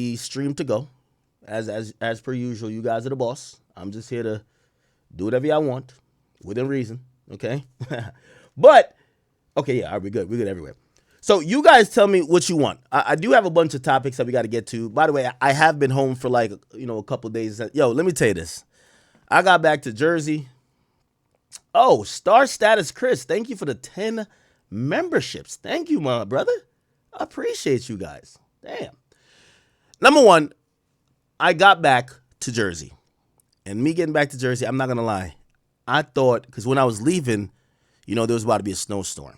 the stream to go. As per usual, you guys are the boss. I'm just here to do whatever I want within reason. Okay. But okay, yeah, all right, we're good. We're good everywhere. So you guys tell me what you want. I do have a bunch of topics that we got to get to. By the way, I have been home for like a couple of days. Yo, let me tell you this. I got back to Jersey. Oh, Star Status Chris, thank you for the 10 memberships. Thank you, my brother. I appreciate you guys. Damn. Number one, I got back to Jersey. And me getting back to Jersey, I'm not going to lie. I thought, because when I was leaving, there was about to be a snowstorm.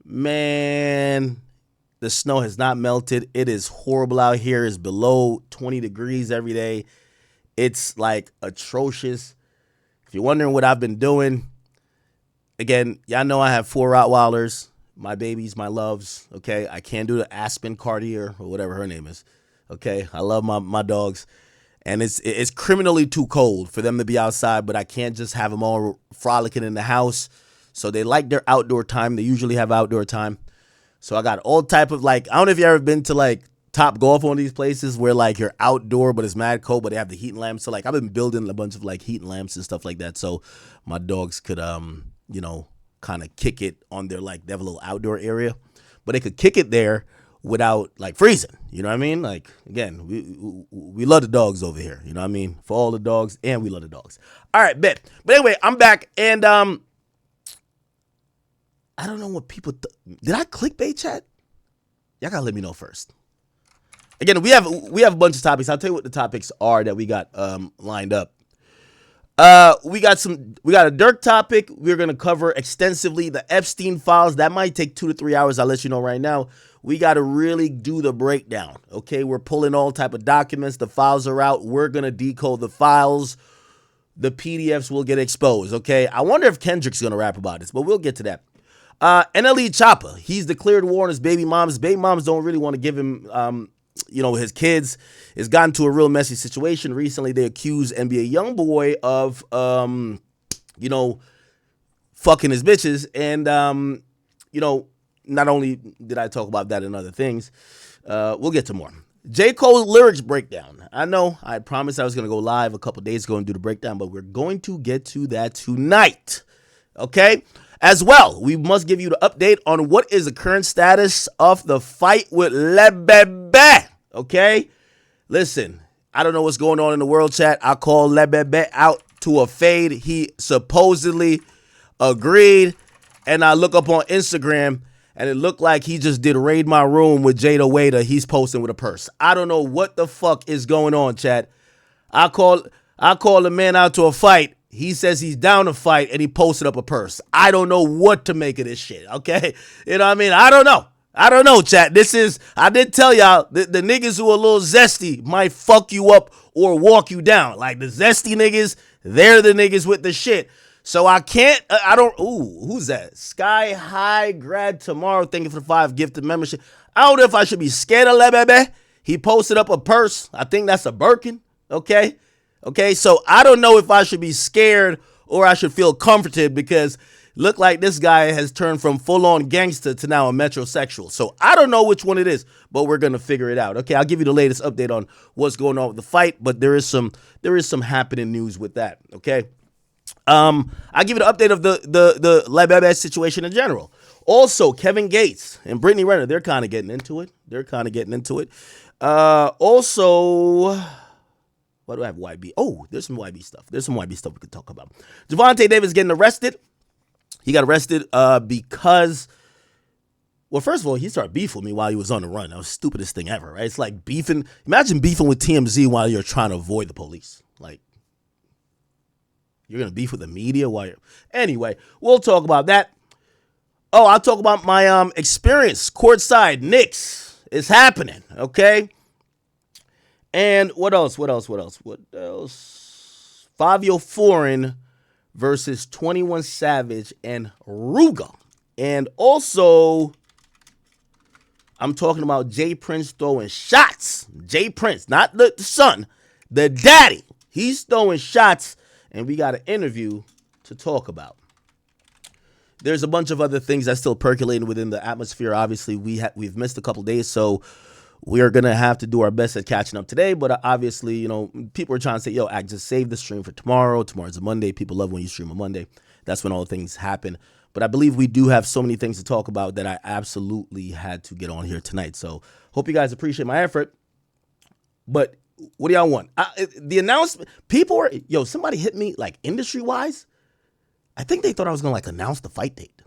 Man, the snow has not melted. It is horrible out here. It's below 20 degrees every day. It's like atrocious. If you're wondering what I've been doing, again, y'all know I have 4 Rottweilers, my babies, my loves, okay? I can't do the Aspen Cartier or whatever her name is, okay? I love my dogs, and it's criminally too cold for them to be outside, but I can't just have them all frolicking in the house, so they like their outdoor time. They usually have outdoor time, so I got all type of, I don't know if you ever been to, Top Golf, one of these places where you're outdoor but it's mad cold, but they have the heat lamps. So I've been building a bunch of heat lamps and stuff like that, so my dogs could kind of kick it on their they have a little outdoor area, but they could kick it there without freezing. You know what I mean? Again, we love the dogs over here. You know what I mean? For all the dogs, and we love the dogs. All right, bet. But anyway, I'm back, and I don't know what people did. I clickbait chat? Y'all gotta let me know first. Again, we have a bunch of topics. I'll tell you what the topics are that we got lined up. We got a Dirk topic. We're gonna cover extensively the Epstein files. That might take 2 to 3 hours. I'll let you know right now. We got to really do the breakdown. Okay, we're pulling all type of documents. The files are out. We're gonna decode the files. The PDFs will get exposed. Okay, I wonder if Kendrick's gonna rap about this, but we'll get to that. NLE Choppa, he's declared war on his baby moms. Baby moms don't really want to give him his kids. It's gotten to a real messy situation. Recently, they accused NBA Youngboy of, fucking his bitches. And, not only did I talk about that and other things, we'll get to more. J. Cole's lyrics breakdown. I know I promised I was going to go live a couple days ago and do the breakdown, but we're going to get to that tonight. Okay? As well, we must give you the update on what is the current status of the fight with Lebebe. Okay? Listen, I don't know what's going on in the world chat. I called Lebebe out to a fade. He supposedly agreed. And I look up on Instagram, and it looked like he just did raid my room with Jada Waiter. He's posting with a purse. I don't know what the fuck is going on, chat. I call the man out to a fight. He says he's down to fight, and he posted up a purse. I don't know what to make of this shit, okay? You know what I mean? I don't know, chat. I did tell y'all, the niggas who are a little zesty might fuck you up or walk you down. The zesty niggas, they're the niggas with the shit. So who's that? Sky High Grad Tomorrow, thank you for the 5 gifted membership. I don't know if I should be scared of Lebebe. He posted up a purse. I think that's a Birkin, okay? Okay, so I don't know if I should be scared or I should feel comforted, because look like this guy has turned from full-on gangster to now a metrosexual. So I don't know which one it is, but we're going to figure it out. Okay, I'll give you the latest update on what's going on with the fight, but there is some happening news with that, okay? I'll give you the update of the Lebebe situation in general. Also, Kevin Gates and Brittany Renner, they're kind of getting into it. Also, what do I have? YB. Oh, there's some YB stuff. We could talk about. Javante Davis getting arrested. He got arrested because, well, first of all, he started beefing with me while he was on the run. That was the stupidest thing ever, right? It's like beefing. Imagine beefing with TMZ while you're trying to avoid the police. You're going to beef with the media while you're... Anyway, we'll talk about that. Oh, I'll talk about my experience courtside. Knicks is happening, okay? And what else? Fabio Foreign versus 21 Savage and Ruga. And also, I'm talking about Jay Prince throwing shots. Jay Prince, not the son, the daddy. He's throwing shots, and we got an interview to talk about. There's a bunch of other things that's still percolating within the atmosphere. Obviously, we've missed a couple days, so We are going to have to do our best at catching up today, but obviously, people are trying to say, yo, I just save the stream for tomorrow. Tomorrow's a Monday. People love when you stream on Monday. That's when all things happen. But I believe we do have so many things to talk about that I absolutely had to get on here tonight. So hope you guys appreciate my effort. But what do y'all want? The announcement, people were, somebody hit me like industry-wise. I think they thought I was going to announce the fight date.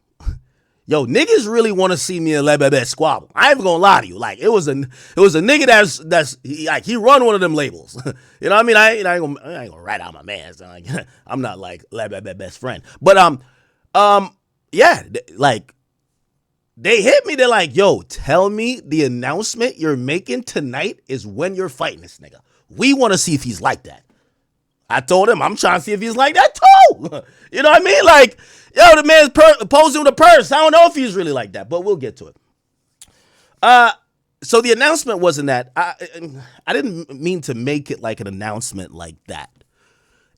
Niggas really want to see me in Lebebe squabble. I ain't gonna lie to you. It was a nigga that's he run one of them labels. You know what I mean? I ain't gonna rat out my man. So I'm not like Lebebe best friend. But yeah, they hit me. They're like, yo, tell me the announcement you're making tonight is when you're fighting this nigga. We want to see if he's like that. I told him I'm trying to see if he's like that too. You know what I mean? The man's posing with a purse. I don't know if he's really like that, but we'll get to it. So the announcement wasn't that. I didn't mean to make it like an announcement like that.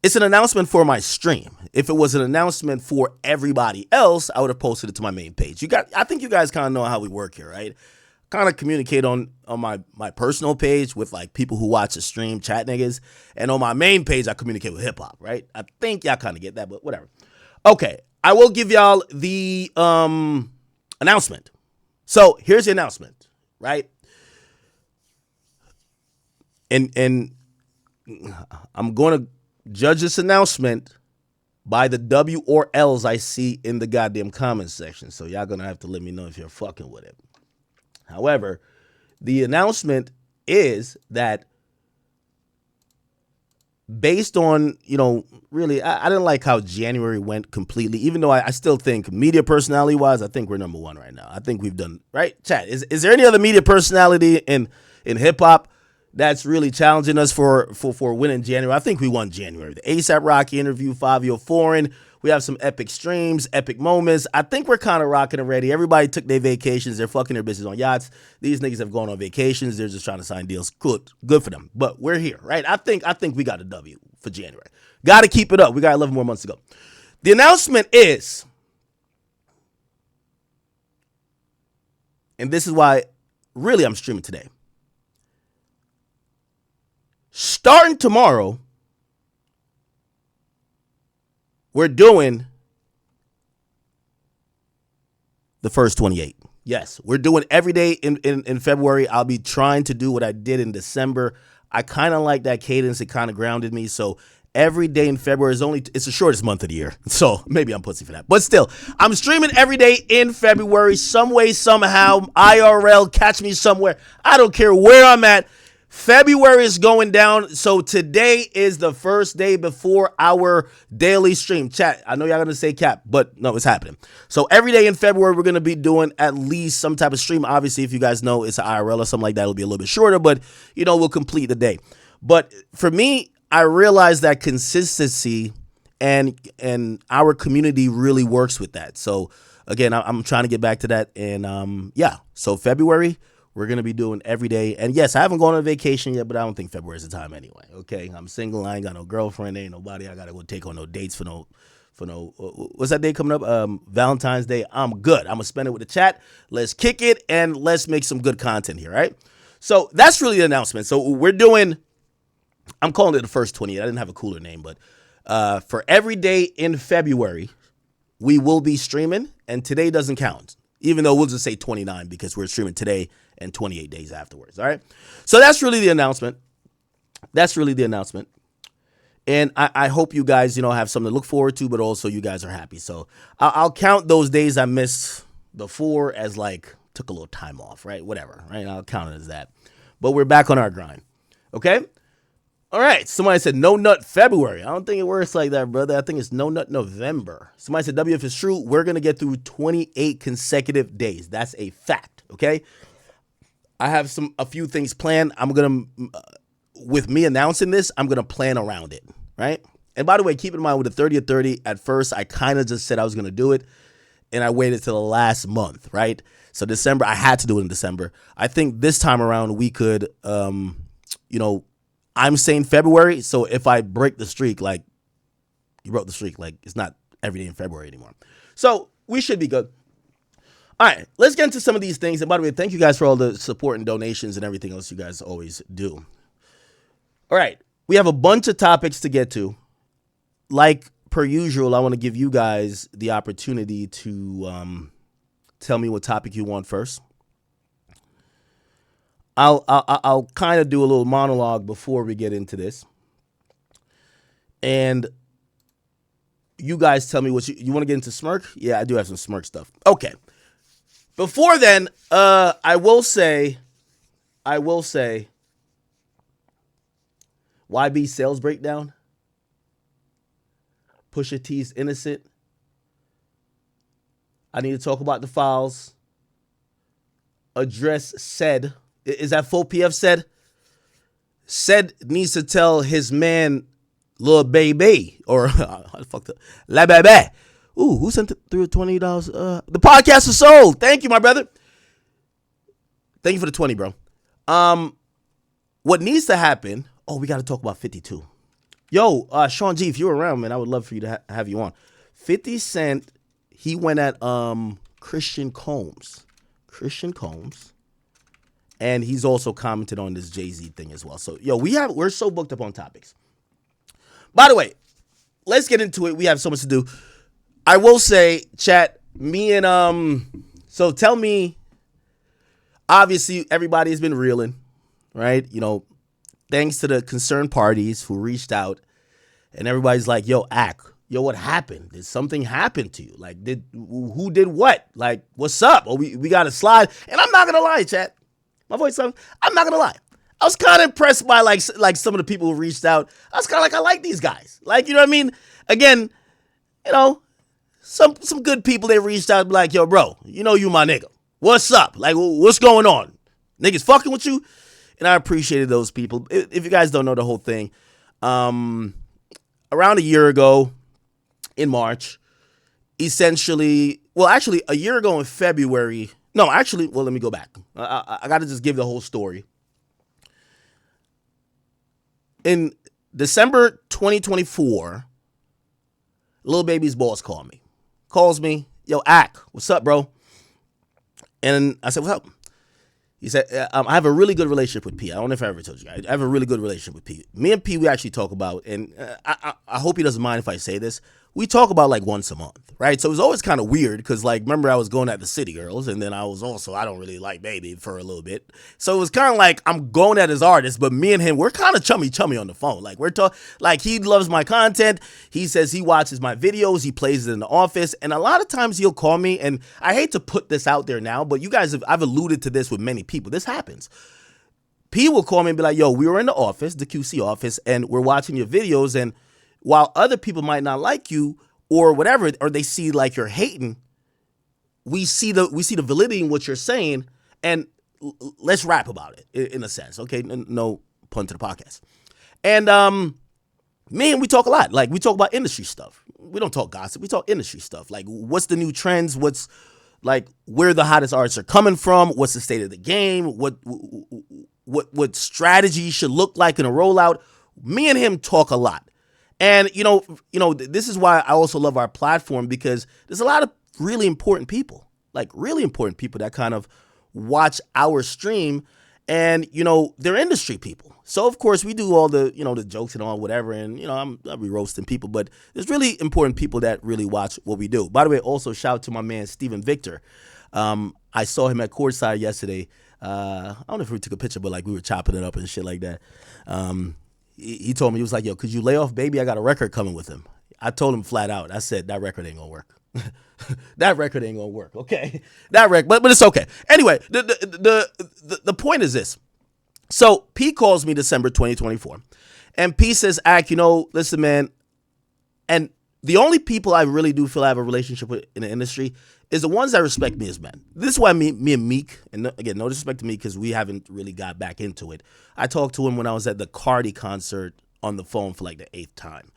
It's an announcement for my stream. If it was an announcement for everybody else, I would have posted it to my main page. I think you guys kind of know how we work here, right? Kind of communicate on my personal page with people who watch the stream, chat niggas, and on my main page I communicate with hip hop, right? I think y'all kind of get that, but whatever. Okay, I will give y'all the announcement. So here's the announcement, right? And I'm going to judge this announcement by the W or L's I see in the goddamn comments section. So y'all gonna have to let me know if you're fucking with it. However, the announcement is that based on, really, I didn't like how January went completely, even though I still think media personality wise, I think we're number one right now. I think we've done, right? Chat, is there any other media personality in hip hop that's really challenging us for winning January? I think we won January. The A$AP Rocky interview, Fabio Foreign. We have some epic streams, epic moments. I think we're kind of rocking already. Everybody took their vacations. They're fucking their bitches on yachts. These niggas have gone on vacations. They're just trying to sign deals. Good for them. But we're here, right? I think we got a W for January. Got to keep it up. We got 11 more months to go. The announcement is, and this is why really I'm streaming today. Starting tomorrow, we're doing the first 28. Yes, we're doing every day in February. I'll be trying to do what I did in December. I kind of like that cadence. It kind of grounded me. So every day in February it's the shortest month of the year. So maybe I'm pussy for that. But still, I'm streaming every day in February, some way, somehow, IRL, catch me somewhere. I don't care where I'm at. February is going down, so today is the first day before our daily stream. Chat, I know y'all gonna say cap, but no, it's happening. So every day in February, we're gonna be doing at least some type of stream. Obviously, if you guys know it's an IRL or something like that, it'll be a little bit shorter, but we'll complete the day. But for me, I realized that consistency and our community really works with that. So again, I'm trying to get back to that, and so February, we're going to be doing every day. And yes, I haven't gone on vacation yet, but I don't think February is the time anyway. Okay. I'm single. I ain't got no girlfriend. Ain't nobody I got to go take on no dates for no, what's that day coming up? Valentine's Day. I'm good. I'm going to spend it with the chat. Let's kick it and let's make some good content here. Right. So that's really the announcement. So we're doing, I'm calling it the first 28. I didn't have a cooler name, but for every day in February, we will be streaming, and today doesn't count, even though we'll just say 29 because we're streaming today and 28 days afterwards. All right. So that's really the announcement. And I hope you guys, have something to look forward to, but also you guys are happy. So I'll count those days I missed before as took a little time off, right? Whatever, right? I'll count it as that. But we're back on our grind. Okay. All right. Somebody said no nut February. I don't think it works like that, brother. I think it's no nut November. Somebody said W, if it's true, we're going to get through 28 consecutive days. That's a fact. Okay. I have a few things planned. I'm going to, with me announcing this, I'm going to plan around it, right? And by the way, keep in mind with the 30 or 30, at first, I kind of just said I was going to do it, and I waited till the last month, right? So December, I had to do it in December. I think this time around, we could, I'm saying February, so if I break the streak, you broke the streak, it's not every day in February anymore. So we should be good. All right, let's get into some of these things. And by the way, thank you guys for all the support and donations and everything else you guys always do. All right, we have a bunch of topics to get to. Like per usual, I want to give you guys the opportunity to tell me what topic you want first. I'll kind of do a little monologue before we get into this, and you guys tell me what you want to get into. Smirk? Yeah, I do have some Smirk stuff. Okay. Before then, I will say, YB sales breakdown. Pusha T's innocent. I need to talk about the files. Address said. Is that full PF said? Said needs to tell his man, Lil Baby, or I fucked up. La Bebe. Ooh, who sent through $20? The podcast is sold. Thank you, my brother. Thank you for the 20, bro. What needs to happen? Oh, we got to talk about 52. Yo, Sean G, if you're around, man, I would love for you to have you on. 50 Cent, he went at Christian Combs. And he's also commented on this Jay-Z thing as well. So, yo, we're so booked up on topics. By the way, let's get into it. We have so much to do. I will say, chat, me and so tell me, obviously everybody has been reeling, right? You know, thanks to the concerned parties who reached out, and everybody's like, yo, yo, what happened? Did something happen to you? Like, who did what? Like, what's up? Oh, we got to slide. And I'm not going to lie, chat. My voice, I'm not going to lie. I was kind of impressed by like some of the people who reached out. I was kind of like, I like these guys. Like, you know what I mean? Again, you know, some good people, they reached out and be like, yo, bro, you know you my nigga. What's up? Like, what's going on? Niggas fucking with you? And I appreciated those people. If you guys don't know the whole thing, around a year ago in March, essentially, well, actually a year ago in February. No, actually, well, let me go back. I got to just give the whole story. In December 2024, Lil Baby's boss calls me, yo, Ak, what's up, bro? And I said, what's up? He said, I have a really good relationship with P. I don't know if I ever told you. I have a really good relationship with P. Me and P, we actually talk about, and I hope he doesn't mind if I say this, we talk about like once a month, right? So it was always kind of weird because, like, remember I was going at the City Girls, and then I was also, I don't really like Baby for a little bit. So it was kind of like I'm going at his artist, but me and him, we're kind of chummy on the phone. Like, like he loves my content. He says he watches my videos. He plays it in the office. And a lot of times he'll call me, and I hate to put this out there now, but you guys I've alluded to this with many people. This happens. P will call me and be like, yo, we were in the office, the QC office, and we're watching your videos, and while other people might not like you or whatever, or they see like you're hating, we see the validity in what you're saying, and let's rap about it in a sense. Okay, no pun to the podcast. And me and we talk a lot. Like, we talk about industry stuff. We don't talk gossip. We talk industry stuff. Like, what's the new trends? What's like where the hottest artists are coming from? What's the state of the game? What strategy should look like in a rollout? Me and him talk a lot. And, you know, this is why I also love our platform, because there's a lot of really important people that kind of watch our stream, and, you know, they're industry people. So, of course, we do all the, you know, the jokes and all whatever, and, you know, I'll be roasting people, but there's really important people that really watch what we do. By the way, also shout out to my man, Steven Victor. I saw him at courtside yesterday. I don't know if we took a picture, but like we were chopping it up and shit like that. He told me, he was like, yo, could you lay off Baby? I got a record coming with him. I told him flat out. I said, that record ain't gonna work. That record ain't gonna work. Okay. That record, but it's okay. Anyway, the point is this. So P calls me December 2024, and P says, Ak, you know, listen, man, and the only people I really do feel I have a relationship with in the industry is the ones that respect me as men. This is why me and Meek, and again, no disrespect to Meek because we haven't really got back into it. I talked to him when I was at the Cardi concert on the phone for like the 8th time.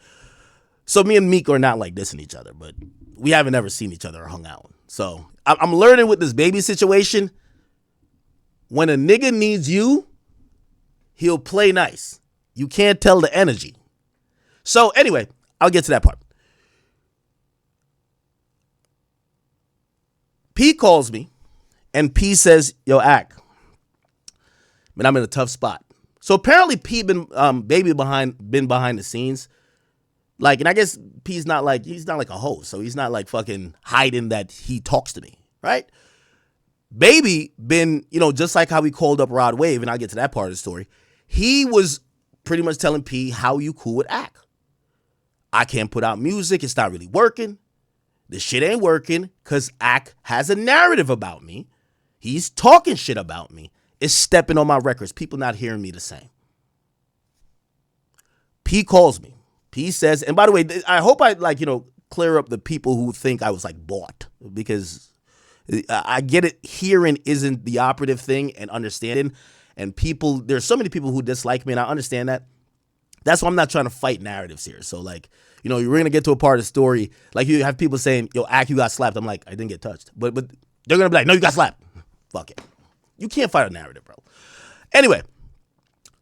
So me and Meek are not like dissing each other, but we haven't ever seen each other or hung out. So I'm learning with this Baby situation, when a nigga needs you, he'll play nice. You can't tell the energy. So anyway, I'll get to that part. P calls me, and P says, "Yo, Ak, man, I'm in a tough spot." So apparently, P been been behind the scenes, like, and I guess he's not like a host, so he's not like fucking hiding that he talks to me, right? Baby been, just like how he called up Rod Wave, and I'll get to that part of the story. He was pretty much telling P, how you cool with Ak? I can't put out music. It's not really working. This shit ain't working because Ak has a narrative about me. He's talking shit about me. It's stepping on my records. People not hearing me the same. P calls me. P says, and by the way, I hope I clear up the people who think I was like bought, because I get it. Hearing isn't the operative thing, and understanding. And there's so many people who dislike me, and I understand that. That's why I'm not trying to fight narratives here. So you're going to get to a part of the story. Like, you have people saying, yo, Ak, you got slapped. I'm like, I didn't get touched. But they're going to be like, no, you got slapped. Fuck it. You can't fight a narrative, bro. Anyway,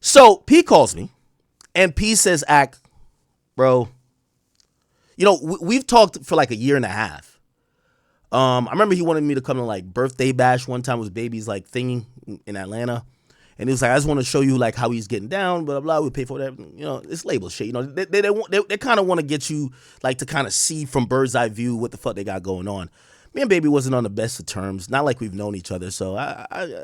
so P calls me, and P says, Ak, bro, we've talked for like a year and a half. I remember he wanted me to come to like birthday bash one time. It was Baby's like thing in Atlanta. And he was like, I just want to show you like how he's getting down, blah, blah, blah. We pay for that. It's label shit. They kind of want to get you like to kind of see from bird's eye view what the fuck they got going on. Me and Baby wasn't on the best of terms. Not like we've known each other. So I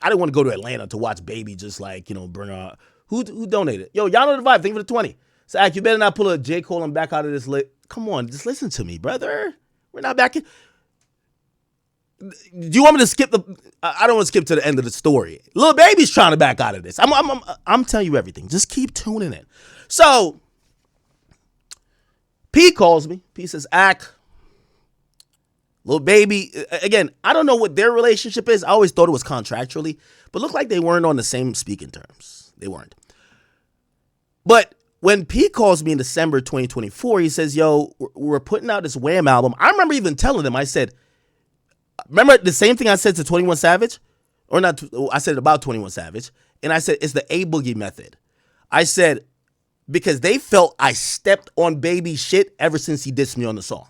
didn't want to go to Atlanta to watch Baby just like, bring out. Who donated? Yo, y'all know the vibe. Thank you for the 20. So, Ak, you better not pull a J. Cole and back out of this. Come on, just listen to me, brother. We're not back in. Do you want me to skip I don't want to skip to the end of the story. Lil Baby's trying to back out of this. I'm telling you everything. Just keep tuning in. So, P calls me. P says, Ak, Lil Baby, again, I don't know what their relationship is. I always thought it was contractually, but looked like they weren't on the same speaking terms. They weren't. But when P calls me in December 2024, he says, yo, we're putting out this Wham album. I remember even telling him, I said, remember the same thing I said to 21 Savage? Or not, I said about 21 Savage. And I said, it's the A Boogie method. I said, because they felt I stepped on Baby's shit ever since he dissed me on the song.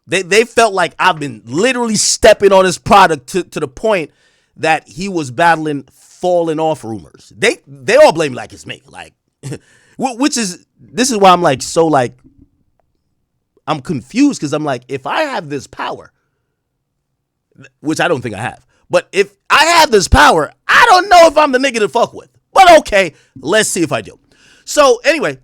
They felt like I've been literally stepping on his product to the point that he was battling falling off rumors. They all blame me like it's me. Like, this is why I'm like, so like, I'm confused, because I'm like, if I have this power, which I don't think I have, but if I have this power, I don't know if I'm the nigga to fuck with. But okay, let's see if I do. So anyway,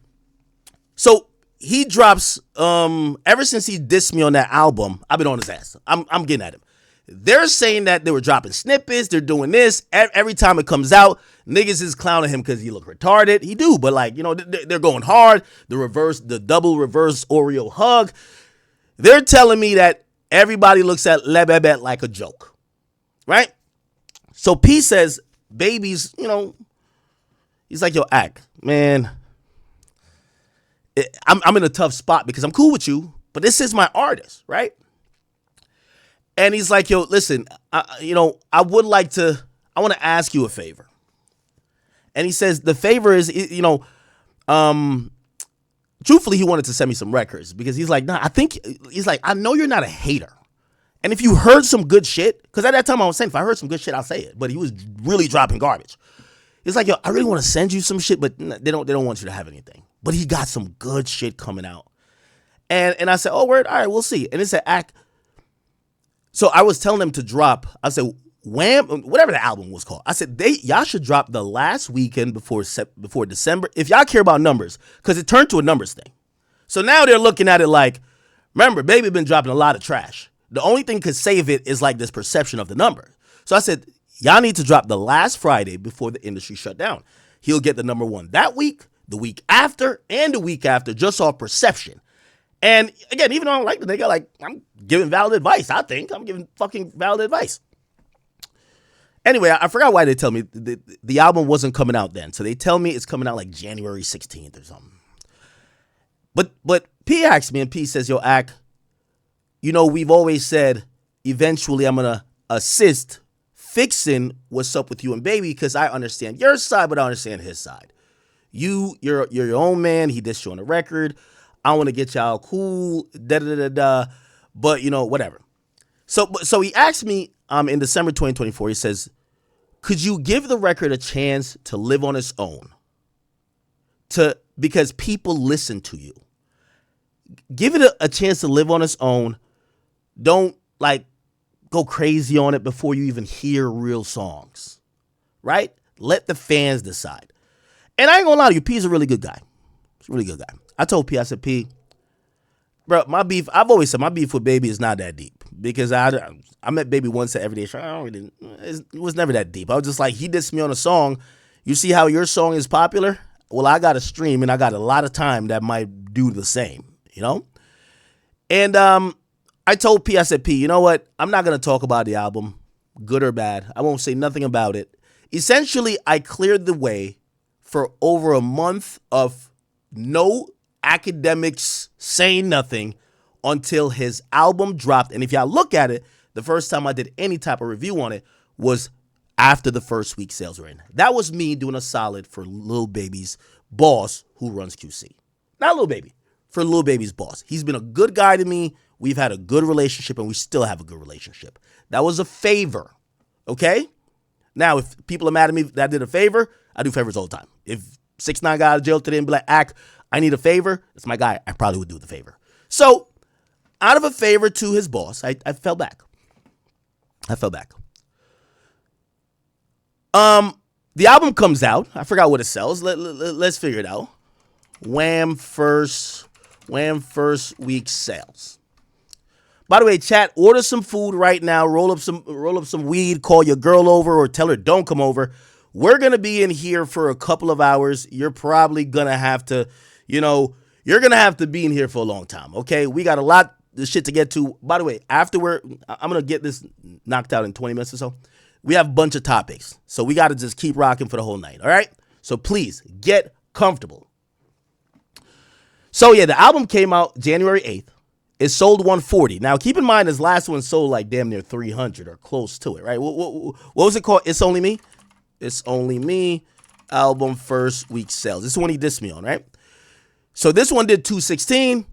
so he drops, ever since he dissed me on that album, I've been on his ass. I'm getting at him. They're saying that they were dropping snippets, they're doing this. Every time it comes out, niggas is clowning him because he look retarded. He do, but like, they're going hard. The double reverse Oreo hug. They're telling me that everybody looks at Le Bebet like a joke, right? So P says, Baby's, he's like, yo, Ak, man, I'm in a tough spot because I'm cool with you, but this is my artist, right? And he's like, yo, listen, I want to ask you a favor. And he says, the favor is, truthfully, he wanted to send me some records, because he's like, nah, I know you're not a hater. And if you heard some good shit, because at that time I was saying, if I heard some good shit, I'll say it. But he was really dropping garbage. He's like, yo, I really want to send you some shit, but they don't want you to have anything. But he got some good shit coming out. And I said, oh, word, all right, we'll see. And it said, Ak. So I was telling them to drop, I said, Wham, whatever the album was called. I said, y'all should drop the last weekend before December, if y'all care about numbers, because it turned to a numbers thing. So now they're looking at it like, remember, Baby been dropping a lot of trash. The only thing could save it is like this perception of the number. So I said, y'all need to drop the last Friday before the industry shut down. He'll get the number one that week, the week after, and the week after, just off perception. And again, even though I don't like the nigga, like, I'm giving valid advice. I think I'm giving fucking valid advice. Anyway, I forgot why they tell me the album wasn't coming out then. So they tell me it's coming out like January 16th or something. But P asks me, and P says, yo, Ak, we've always said eventually I'm going to assist fixing what's up with you and Baby, because I understand your side, but I understand his side. You're your own man. He dissed you on the record. I want to get y'all cool, da-da-da-da, but, whatever. So he asked me in December 2024. He says, "Could you give the record a chance to live on its own? Because people listen to you. Give it a chance to live on its own. Don't like go crazy on it before you even hear real songs, right? Let the fans decide." And I ain't gonna lie to you, P's a really good guy. He's a really good guy. I told P, I said, P, bro, my beef, I've always said my beef with Baby is not that deep because I met Baby once at Everyday Show. It was never that deep. I was just like, he dissed me on a song. You see how your song is popular? Well, I got a stream and I got a lot of time that might do the same, you know? And I told P, I said, P, you know what? I'm not going to talk about the album, good or bad. I won't say nothing about it. Essentially, I cleared the way for over a month of no Akademiks saying nothing until his album dropped. And if y'all look at it, the first time I did any type of review on it was after the first week sales were in. That was me doing a solid for Lil Baby's boss who runs QC. Not Lil Baby, for Lil Baby's boss. He's been a good guy to me. We've had a good relationship and we still have a good relationship. That was a favor, okay? Now, if people are mad at me that I did a favor, I do favors all the time. If 6ix9ine got out of jail today and be like, Ack, I need a favor, it's my guy, I probably would do the favor. So, out of a favor to his boss, I fell back. I fell back. The album comes out. I forgot what it sells. Let's figure it out. Wham first week sales. By the way, chat, order some food right now. Roll up some weed. Call your girl over or tell her don't come over. We're gonna be in here for a couple of hours. You're probably gonna have to, you're gonna have to be in here for a long time. Okay, we got a lot of shit to get to. By the way, I'm gonna get this knocked out in 20 minutes or so. We have a bunch of topics, so we got to just keep rocking for the whole night. All right, so please get comfortable. So yeah, the album came out January 8th. It sold 140. Now, keep in mind, this last one sold like damn near 300 or close to it, right? What was it called? It's Only Me? It's Only Me album first week sales. This is one he dissed me on, right? So this one did 216.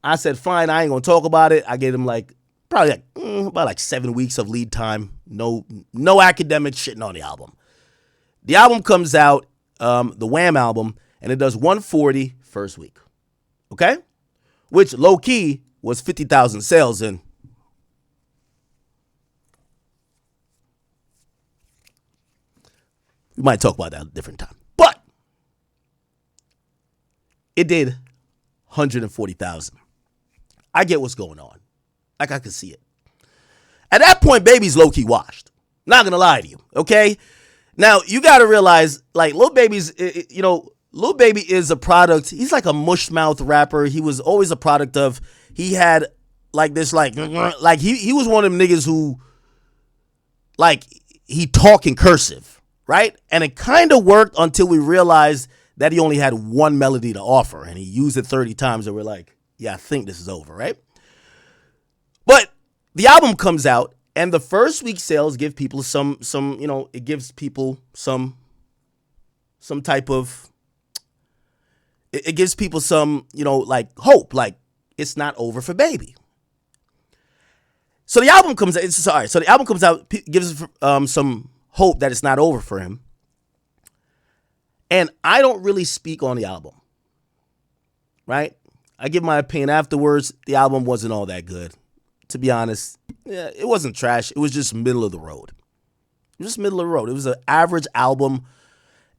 I said, fine, I ain't going to talk about it. I gave him probably about 7 weeks of lead time. No academic shitting on the album. The album comes out, the Wham album, and it does 140 first week. Okay? Which low-key was 50,000 sales in. We might talk about that at a different time. But it did 140,000. I get what's going on. I can see it. At that point, Baby's low-key washed. Not going to lie to you, okay? Now, you got to realize, Lil Baby's, Lil Baby is a product. He's like a mush mouth rapper. He was always a product of, he had he was one of them niggas who, he talk in cursive, right? And it kind of worked until we realized that he only had one melody to offer and he used it 30 times and we're like, yeah, I think this is over, right? But the album comes out and the first week sales give people it gives people some type of, it gives people some, hope, it's not over for Baby. So the album comes out, so the album comes out, gives some hope that it's not over for him. And I don't really speak on the album, right? I give my opinion afterwards. The album wasn't all that good. To be honest, yeah, it wasn't trash. It was just middle of the road. It was just middle of the road. It was an average album.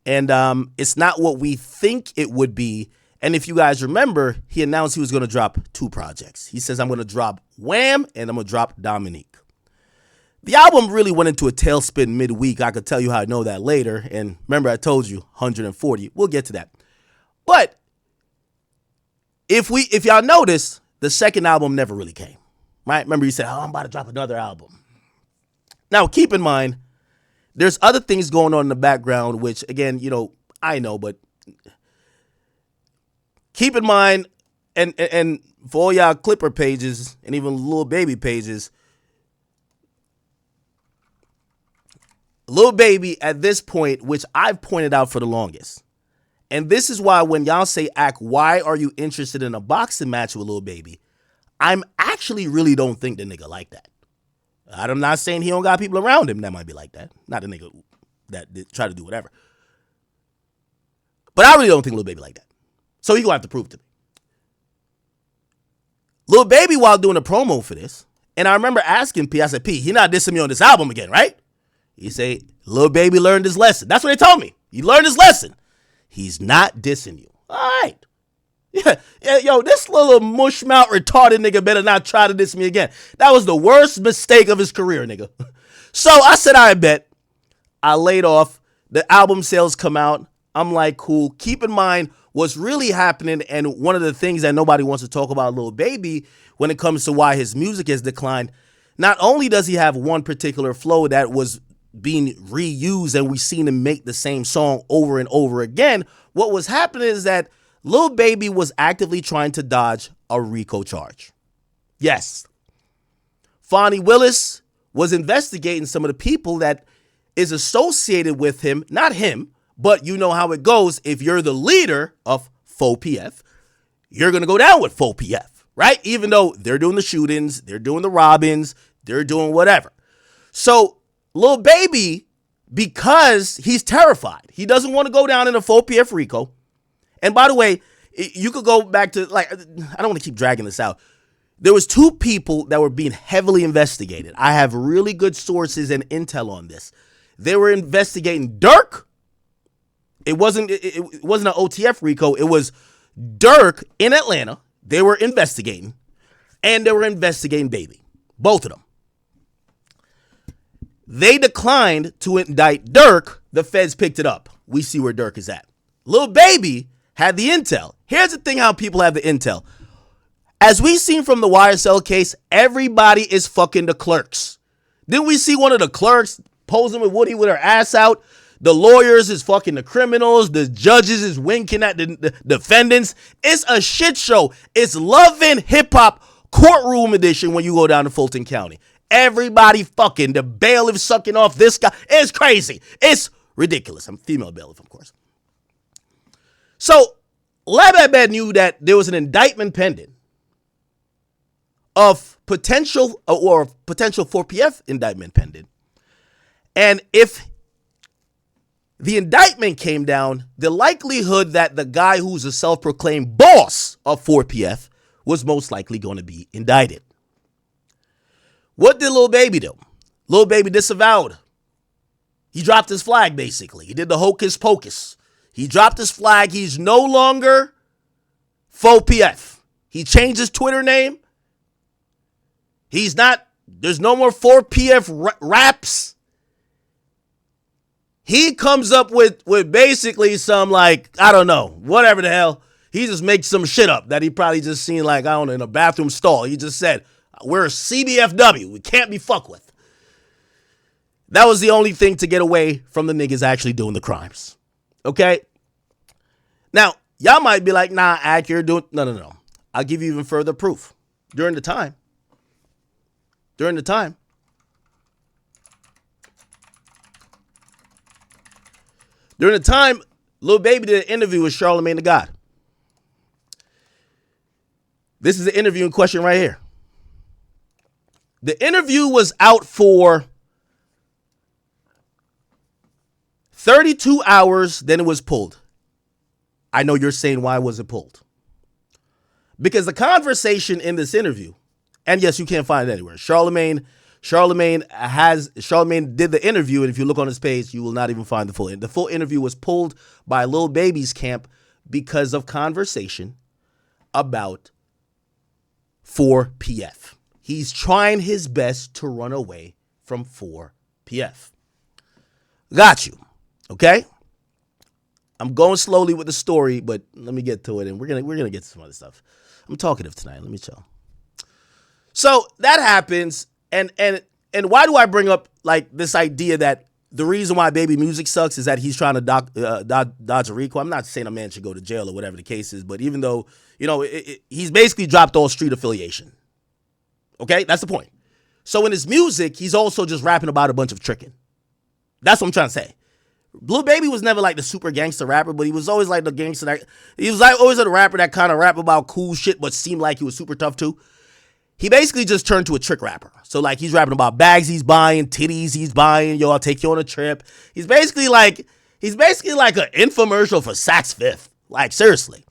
And it's not what we think it would be. And if you guys remember, he announced he was going to drop 2 projects. He says, I'm going to drop Wham and I'm going to drop Dominique. The album really went into a tailspin midweek. I could tell you how I know that later. And remember, I told you 140. We'll get to that. But if y'all notice, the second album never really came. Right? Remember, he said, I'm about to drop another album. Now, keep in mind, there's other things going on in the background, which, again, I know, but keep in mind, and for all y'all Clipper pages and even Lil Baby pages, Lil Baby at this point, which I've pointed out for the longest, and this is why when y'all say, Ack, why are you interested in a boxing match with Lil Baby? I'm actually really don't think the nigga like that. I'm not saying he don't got people around him that might be like that. Not a nigga that try to do whatever. But I really don't think Lil Baby like that. So he gonna have to prove it to me. Lil Baby, while doing a promo for this, and I remember asking P, I said, P, he not dissing me on this album again, right? He say, Lil Baby learned his lesson. That's what they told me. He learned his lesson. He's not dissing you. All right. Yeah, yo, this little mushmouth retarded nigga better not try to diss me again. That was the worst mistake of his career, nigga. So I said, I bet. I laid off. The album sales come out. I'm like, cool. Keep in mind what's really happening, and one of the things that nobody wants to talk about Lil Baby when it comes to why his music has declined, not only does he have one particular flow that was being reused and we've seen him make the same song over and over again, what was happening is that Lil Baby was actively trying to dodge a RICO charge. Yes. Fonnie Willis was investigating some of the people that is associated with him, not him, but you know how it goes. If you're the leader of Faux PF, you're going to go down with Faux PF, right? Even though they're doing the shootings, they're doing the robbings, they're doing whatever. So Lil Baby, because he's terrified, he doesn't want to go down in a Faux PF RICO. And by the way, you could go back to, like, I don't want to keep dragging this out. There was two people that were being heavily investigated. I have really good sources and intel on this. They were investigating Dirk. It wasn't an OTF RICO. It was Dirk in Atlanta. They were investigating. And they were investigating Baby. Both of them. They declined to indict Dirk. The feds picked it up. We see where Dirk is at. Lil Baby had the intel. Here's the thing how people have the intel. As we seen from the YSL case, everybody is fucking the clerks. Didn't we see one of the clerks posing with Woody with her ass out? The lawyers is fucking the criminals. The judges is winking at the defendants. It's a shit show. It's Love and Hip Hop courtroom edition when you go down to Fulton County. Everybody fucking. The bailiff sucking off this guy. It's crazy. It's ridiculous. I'm female bailiff, of course. So, Lababad knew that there was an indictment pending of potential 4PF indictment pending. And if the indictment came down, the likelihood that the guy who's a self-proclaimed boss of 4PF was most likely going to be indicted. What did Lil Baby do? Lil Baby disavowed. He dropped his flag, basically. He did the hocus pocus. He dropped his flag. He's no longer Faux PF. He changed his Twitter name. There's no more 4PF raps. He comes up with basically some, like, I don't know, whatever the hell. He just makes some shit up that he probably just seen, like, I don't know, in a bathroom stall. He just said, we're a CBFW. We can't be fucked with. That was the only thing to get away from the niggas actually doing the crimes. Okay? Now, y'all might be like, nah, Ak, you're doing... No. I'll give you even further proof. During the time, Lil Baby did an interview with Charlamagne the God. This is the interview in question right here. The interview was out for 32 hours, then it was pulled. I know you're saying, why was it pulled? Because the conversation in this interview, and yes, you can't find it anywhere. Charlamagne did the interview, and if you look on his page, you will not even find the full interview. The full interview was pulled by Lil Baby's camp because of conversation about 4PF. He's trying his best to run away from 4PF. Got you. Okay? I'm going slowly with the story, but let me get to it, and we're gonna get to some other stuff. I'm talkative tonight. Let me chill. So that happens, and why do I bring up, like, this idea that the reason why Baby music sucks is that he's trying to dodge a RICO? I'm not saying a man should go to jail or whatever the case is, but even though, he's basically dropped all street affiliation. Okay? That's the point. So in his music, he's also just rapping about a bunch of tricking. That's what I'm trying to say. Lil Baby was never like the super gangster rapper, but he was always like the gangster he was like always a rapper that kind of rap about cool shit, but seemed like he was super tough too. he basically just turned to a trick rapper. So like he's rapping about bags he's buying, titties he's buying, yo, I'll take you on a trip. He's basically like an infomercial for Saks Fifth. Like seriously.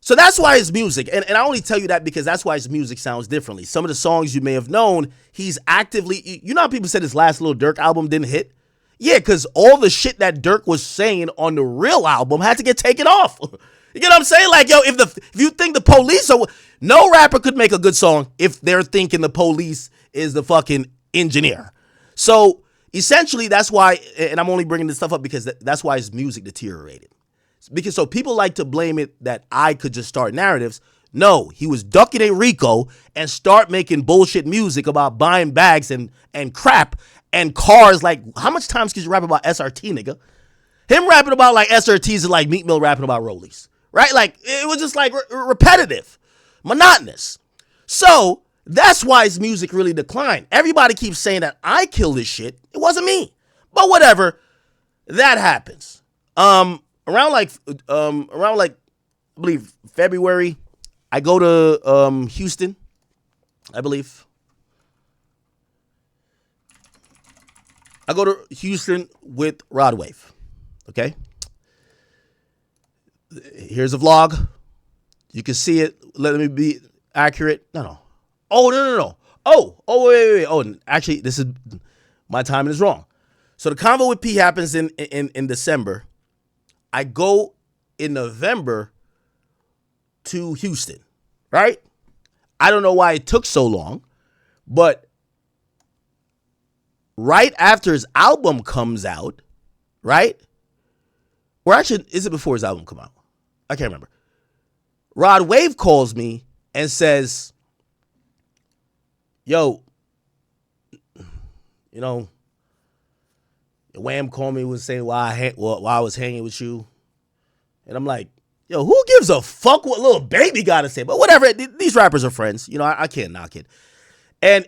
So that's why his music, and I only tell you that because that's why his music sounds differently. Some of the songs you may have known, he's actively, you know how people said his last Lil Durk album didn't hit? Yeah, because all the shit that Durk was saying on the real album had to get taken off. You get what I'm saying? Like, yo, if you think the Police are, no rapper could make a good song if they're thinking the Police is the fucking engineer. So essentially that's why, and I'm only bringing this stuff up because that's why his music deteriorated. Because so people like to blame it that I could just start narratives. No, he was ducking a Rico and start making bullshit music about buying bags and crap and cars. Like, how much times can you rap about SRT, nigga? Him rapping about like SRTs is like Meek Mill rapping about Rollies, right? Like, it was just like repetitive, monotonous. So that's why his music really declined. Everybody keeps saying that I killed this shit. It wasn't me. But whatever, that happens. Around like I believe February, I go to Houston, I believe. I go to Houston with Rod Wave. Okay. Here's a vlog. You can see it. Let me be accurate. No. Oh, no. Oh, wait. Oh, actually, this is my timing is wrong. So the convo with P happens in December. I go in November to Houston, right? I don't know why it took so long, but right after his album comes out, right? Or actually, is it before his album come out? I can't remember. Rod Wave calls me and says, yo, you know, Wham called me, was saying why I was hanging with you. And I'm like, yo, who gives a fuck what Lil Baby got to say? But whatever, these rappers are friends. You know, I can't knock it. And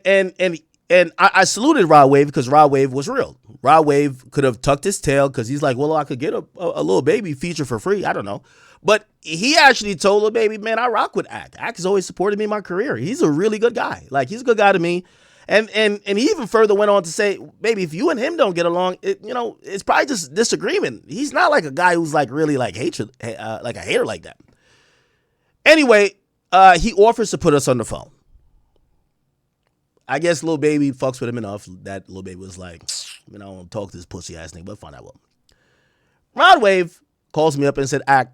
I saluted Rod Wave because Rod Wave was real. Rod Wave could have tucked his tail because he's like, well, I could get a Lil Baby feature for free. I don't know. But he actually told Lil Baby, man, I rock with Ak. Ak has always supported me in my career. He's a really good guy. Like, he's a good guy to me. And he even further went on to say, baby, if you and him don't get along, it's probably just disagreement. He's not like a guy who's like really like hatred, like a hater like that. Anyway, he offers to put us on the phone. I guess Lil Baby fucks with him enough that Lil Baby was like, I don't want to talk to this pussy ass nigga, but fine, I will. Rod Wave calls me up and said, Ak,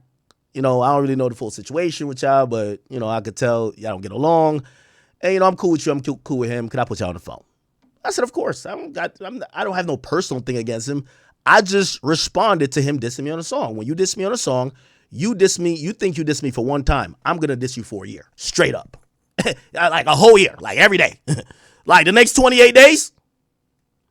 I don't really know the full situation with y'all, but I could tell y'all don't get along. And I'm cool with you. I'm cool with him. Can I put y'all on the phone? I said, of course. I don't have no personal thing against him. I just responded to him dissing me on a song. When you diss me on a song, you diss me. You think you diss me for one time. I'm gonna diss you for a year, straight up, like a whole year, like every day, like the next 28 days,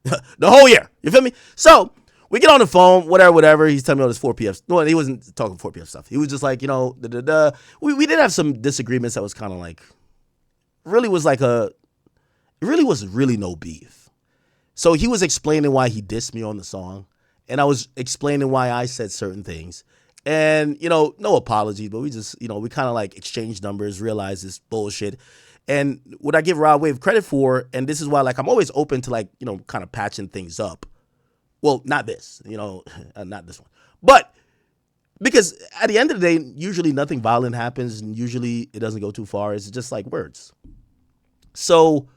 the whole year. You feel me? So we get on the phone, whatever. He's telling me all this 4PF. No, he wasn't talking 4PF stuff. He was just like, we did have some disagreements that was kind of like. It really was no beef. So he was explaining why he dissed me on the song, and I was explaining why I said certain things. And, no apologies, but we just, we kind of like exchanged numbers, realized this bullshit. And what I give Rod Wave credit for, and this is why like I'm always open to like, kind of patching things up. Well, not this, not this one. But because at the end of the day, usually nothing violent happens, and usually it doesn't go too far. It's just like words. So,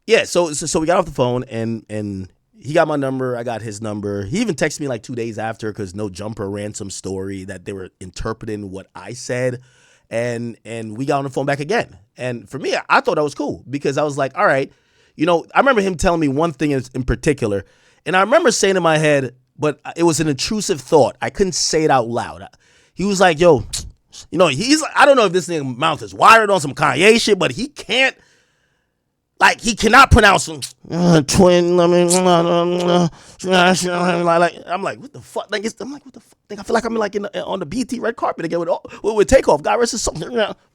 yeah, so we got off the phone, and he got my number. I got his number. He even texted me like 2 days after because No Jumper ran some story that they were interpreting what I said, and we got on the phone back again. And for me, I thought that was cool because I was like, all right, I remember him telling me one thing in particular, and I remember saying in my head, but it was an intrusive thought. I couldn't say it out loud. He was like, yo, he's, I don't know if this nigga mouth is wired on some Kanye shit, but he cannot pronounce twin. I'm like, what the fuck? Like, I'm like, what the fuck? I feel like I'm like on the BT red carpet again with Takeoff. God rest his soul.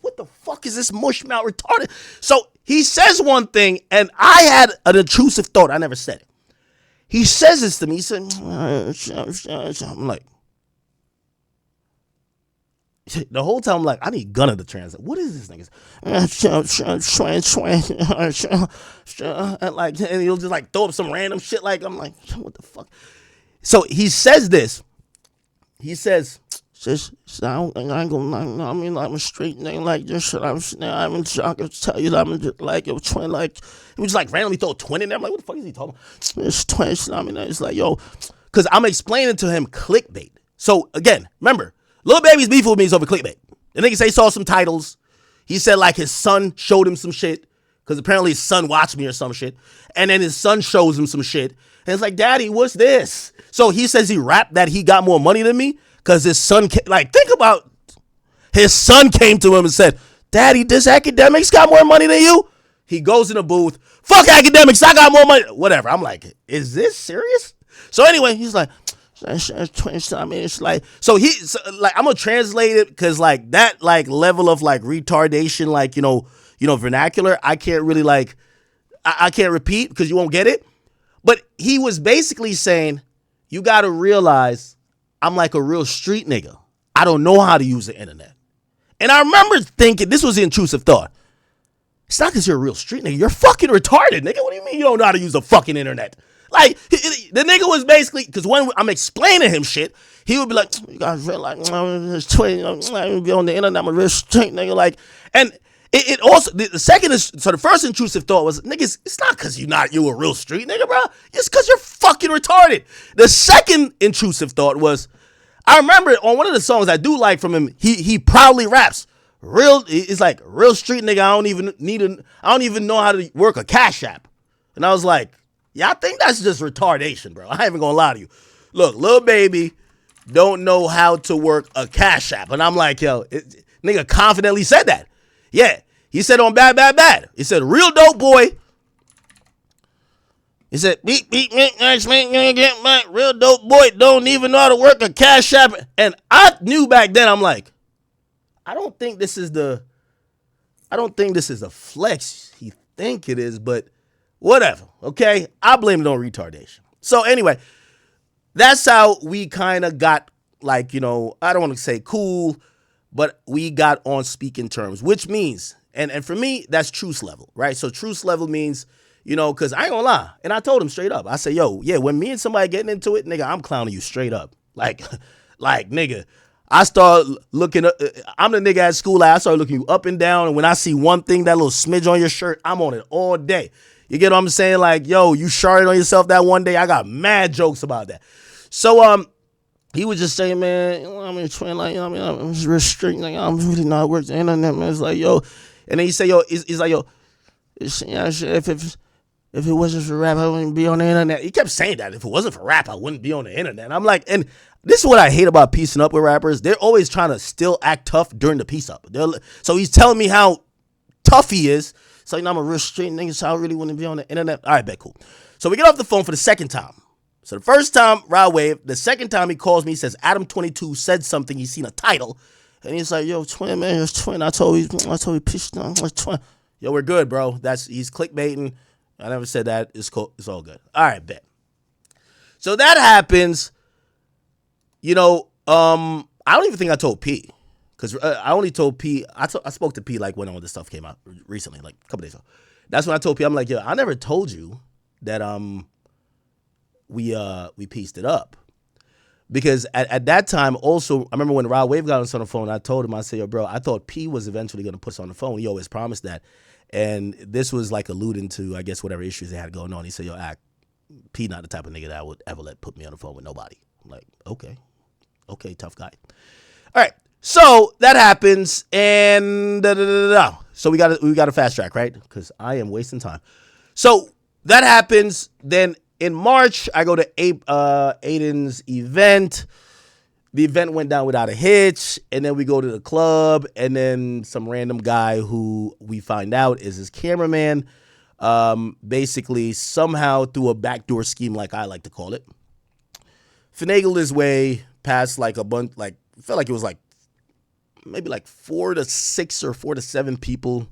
What the fuck is this mush mouth retarded? So he says one thing, and I had an intrusive thought. I never said it. He says this to me. He said, I'm like, The whole time I'm like, I need Gunna to translate. What is this nigga? And he'll just like throw up some random shit. Like, I'm like, what the fuck? So he says this. He says, I ain't gonna, I mean, I'm a straight nigga like this shit. I'm in shock. I tell you that I'm just like a twin. Like, he was just like randomly throw a twin in there. I'm like, what the fuck is he talking about? It's twin. I mean, it's like, yo, because I'm explaining to him clickbait. So again, remember, Lil Baby's beef with me is over clickbait. The nigga say he saw some titles. He said like his son showed him some shit because apparently his son watched me or some shit. And then his son shows him some shit. And it's like, Daddy, what's this? So he says he rapped that he got more money than me because his son, like, think about his son came to him and said, Daddy, this Akademiks got more money than you? He goes in the booth, fuck Akademiks, I got more money. Whatever. I'm like, is this serious? So anyway, he's like, I mean, it's like, like, I'm gonna translate it because like that like level of like retardation, like, you know, vernacular, I can't really like, I can't repeat because you won't get it. But he was basically saying, you got to realize I'm like a real street nigga. I don't know how to use the internet. And I remember thinking, this was the intrusive thought. It's not because you're a real street nigga. You're fucking retarded, nigga. What do you mean you don't know how to use the fucking internet? Like, the nigga was basically, because when I'm explaining him shit, he would be like, you guys realize, I be on the internet, I'm a real street nigga. Like, and it also, the second is, so the first intrusive thought was, niggas, it's not because you a real street nigga, bro. It's because you're fucking retarded. The second intrusive thought was, I remember on one of the songs I do like from him, he proudly raps, it's like, real street nigga, I don't even know how to work a Cash App. And I was like, yeah, I think that's just retardation, bro. I ain't even gonna lie to you. Look, Lil Baby don't know how to work a Cash App. And I'm like, yo, nigga confidently said that. Yeah, he said on Bad Bad Bad. He said, real dope boy. He said, beat, get back. Real dope boy don't even know how to work a Cash App. And I knew back then, I'm like, I don't think this is a flex he think it is, but whatever, okay? I blame it on retardation. So anyway, that's how we kind of got, like, you know, I don't want to say cool, but we got on speaking terms, which means, and for me, that's truce level, right? So truce level means, you know, because I ain't gonna lie, and I told him straight up, I said, yo, yeah, when me and somebody getting into it, nigga, I'm clowning you straight up. Like, nigga, I start looking up, I'm the nigga at school, I start looking you up and down, and when I see one thing, that little smidge on your shirt, I'm on it all day. You get what I'm saying? Like, yo, you sharted on yourself that one day. I got mad jokes about that. So, he was just saying, man, I'm in twin, like, you know what I mean? I'm just real strict, like, I'm really not working the internet, man. It's like, yo, and then he said, yo, he's like, yo, if it wasn't for rap, I wouldn't be on the internet. He kept saying that. If it wasn't for rap, I wouldn't be on the internet. And I'm like, and this is what I hate about piecing up with rappers. They're always trying to still act tough during the piece up. So he's telling me how tough he is. So, you know, I'm a real straight nigga, so I really wouldn't be on the internet. All right, bet, cool. So we get off the phone for the second time. So the first time, Rod Wave. The second time he calls me, he says, Adam22 said something. He's seen a title. And he's like, yo, twin, man, it's twin. I told you, peace down, twin. Yo, we're good, bro. He's clickbaiting. I never said that. It's cool. It's all good. All right, bet. So that happens. You know, I don't even think I told P. Because I only told P, I spoke to P like when all this stuff came out recently, like a couple days ago. That's when I told P, I'm like, yo, I never told you that we pieced it up. Because at that time, also, I remember when Rod Wave got us on the phone, I told him, I said, yo, bro, I thought P was eventually going to put us on the phone. He always promised that. And this was like alluding to, I guess, whatever issues they had going on. He said, yo, P not the type of nigga that would ever put me on the phone with nobody. I'm like, okay, tough guy. All right. So that happens, and so we got a fast track, right? Because I am wasting time. So that happens. Then in March, I go to Aiden's event. The event went down without a hitch, and then we go to the club, and then some random guy who we find out is his cameraman, basically somehow through a backdoor scheme, like I like to call it, finagled his way past like a bunch, like felt like it was like maybe like 4 to 6 or 4 to 7 people,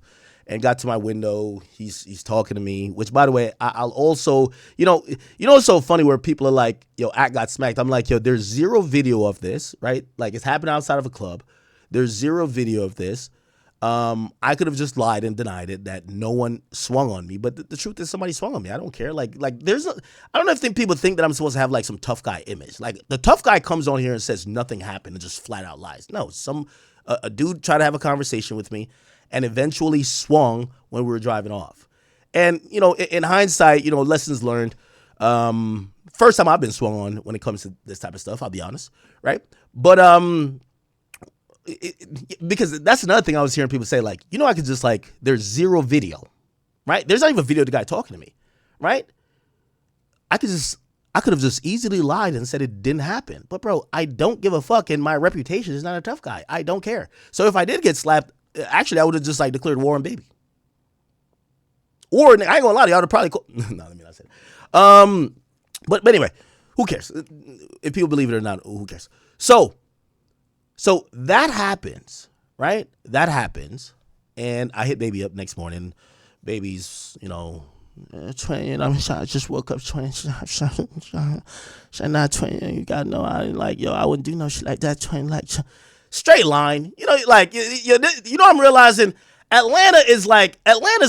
and got to my window. He's talking to me, which, by the way, I'll also, you know, it's so funny where people are like, yo, Act got smacked. I'm like, yo, there's zero video of this, right? Like, it's happening outside of a club. There's zero video of this. I could have just lied and denied it that no one swung on me, but the truth is somebody swung on me. I don't care. I don't know if people think that I'm supposed to have like some tough guy image. Like the tough guy comes on here and says nothing happened and just flat out lies. No, a dude tried to have a conversation with me and eventually swung when we were driving off. And, in hindsight, lessons learned. First time I've been swung on when it comes to this type of stuff, I'll be honest, right? But because that's another thing I was hearing people say, like, I could just there's zero video, right? There's not even a video of the guy talking to me, right? I could have just easily lied and said it didn't happen. But bro, I don't give a fuck, and my reputation is not a tough guy. I don't care. So if I did get slapped, actually I would have just declared war on baby. Or I ain't gonna lie to you, I would have probably no, let me not say it. But anyway, who cares? If people believe it or not, who cares? So that happens, right? That happens, and I hit baby up next morning. Baby's, twin, I just woke up, twin. Not twin. You gotta know, I wouldn't do no shit like that, twin. Straight line, I'm realizing Atlanta's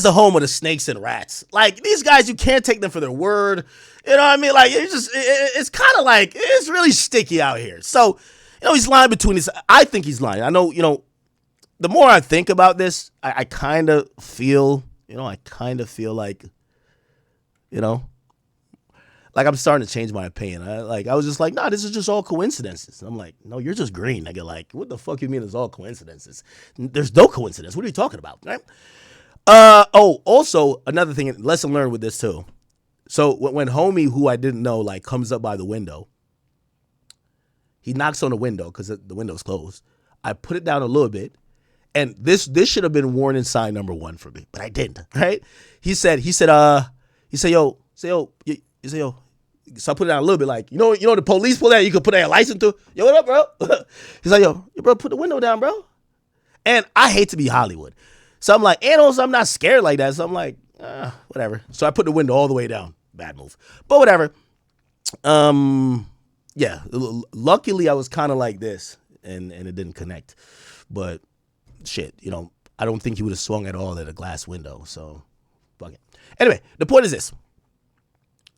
the home of the snakes and rats. Like, these guys, you can't take them for their word. You know what I mean? Like, it's kind of it's really sticky out here. So, he's lying between his. I think he's lying. I know, the more I think about this, I kind of feel, like I'm starting to change my opinion. I was just nah, this is just all coincidences. I'm like, no, you're just green, nigga. Like, what the fuck you mean it's all coincidences? There's no coincidence. What are you talking about, right? Also, another thing, lesson learned with this too. So when homie, who I didn't know, comes up by the window, he knocks on the window because the window's closed. I put it down a little bit, and this should have been warning sign number one for me, but I didn't. Right? He said, yo. So I put it down a little bit, the police pull that, you could put that license through. Yo, what up, bro? He's like, yo, bro, put the window down, bro. And I hate to be Hollywood, so I'm like, and also I'm not scared like that, so I'm like, whatever. So I put the window all the way down. Bad move, but whatever. Yeah, luckily I was kind of like this, and it didn't connect. But shit, I don't think he would have swung at all at a glass window. So, fuck it. Anyway, the point is this.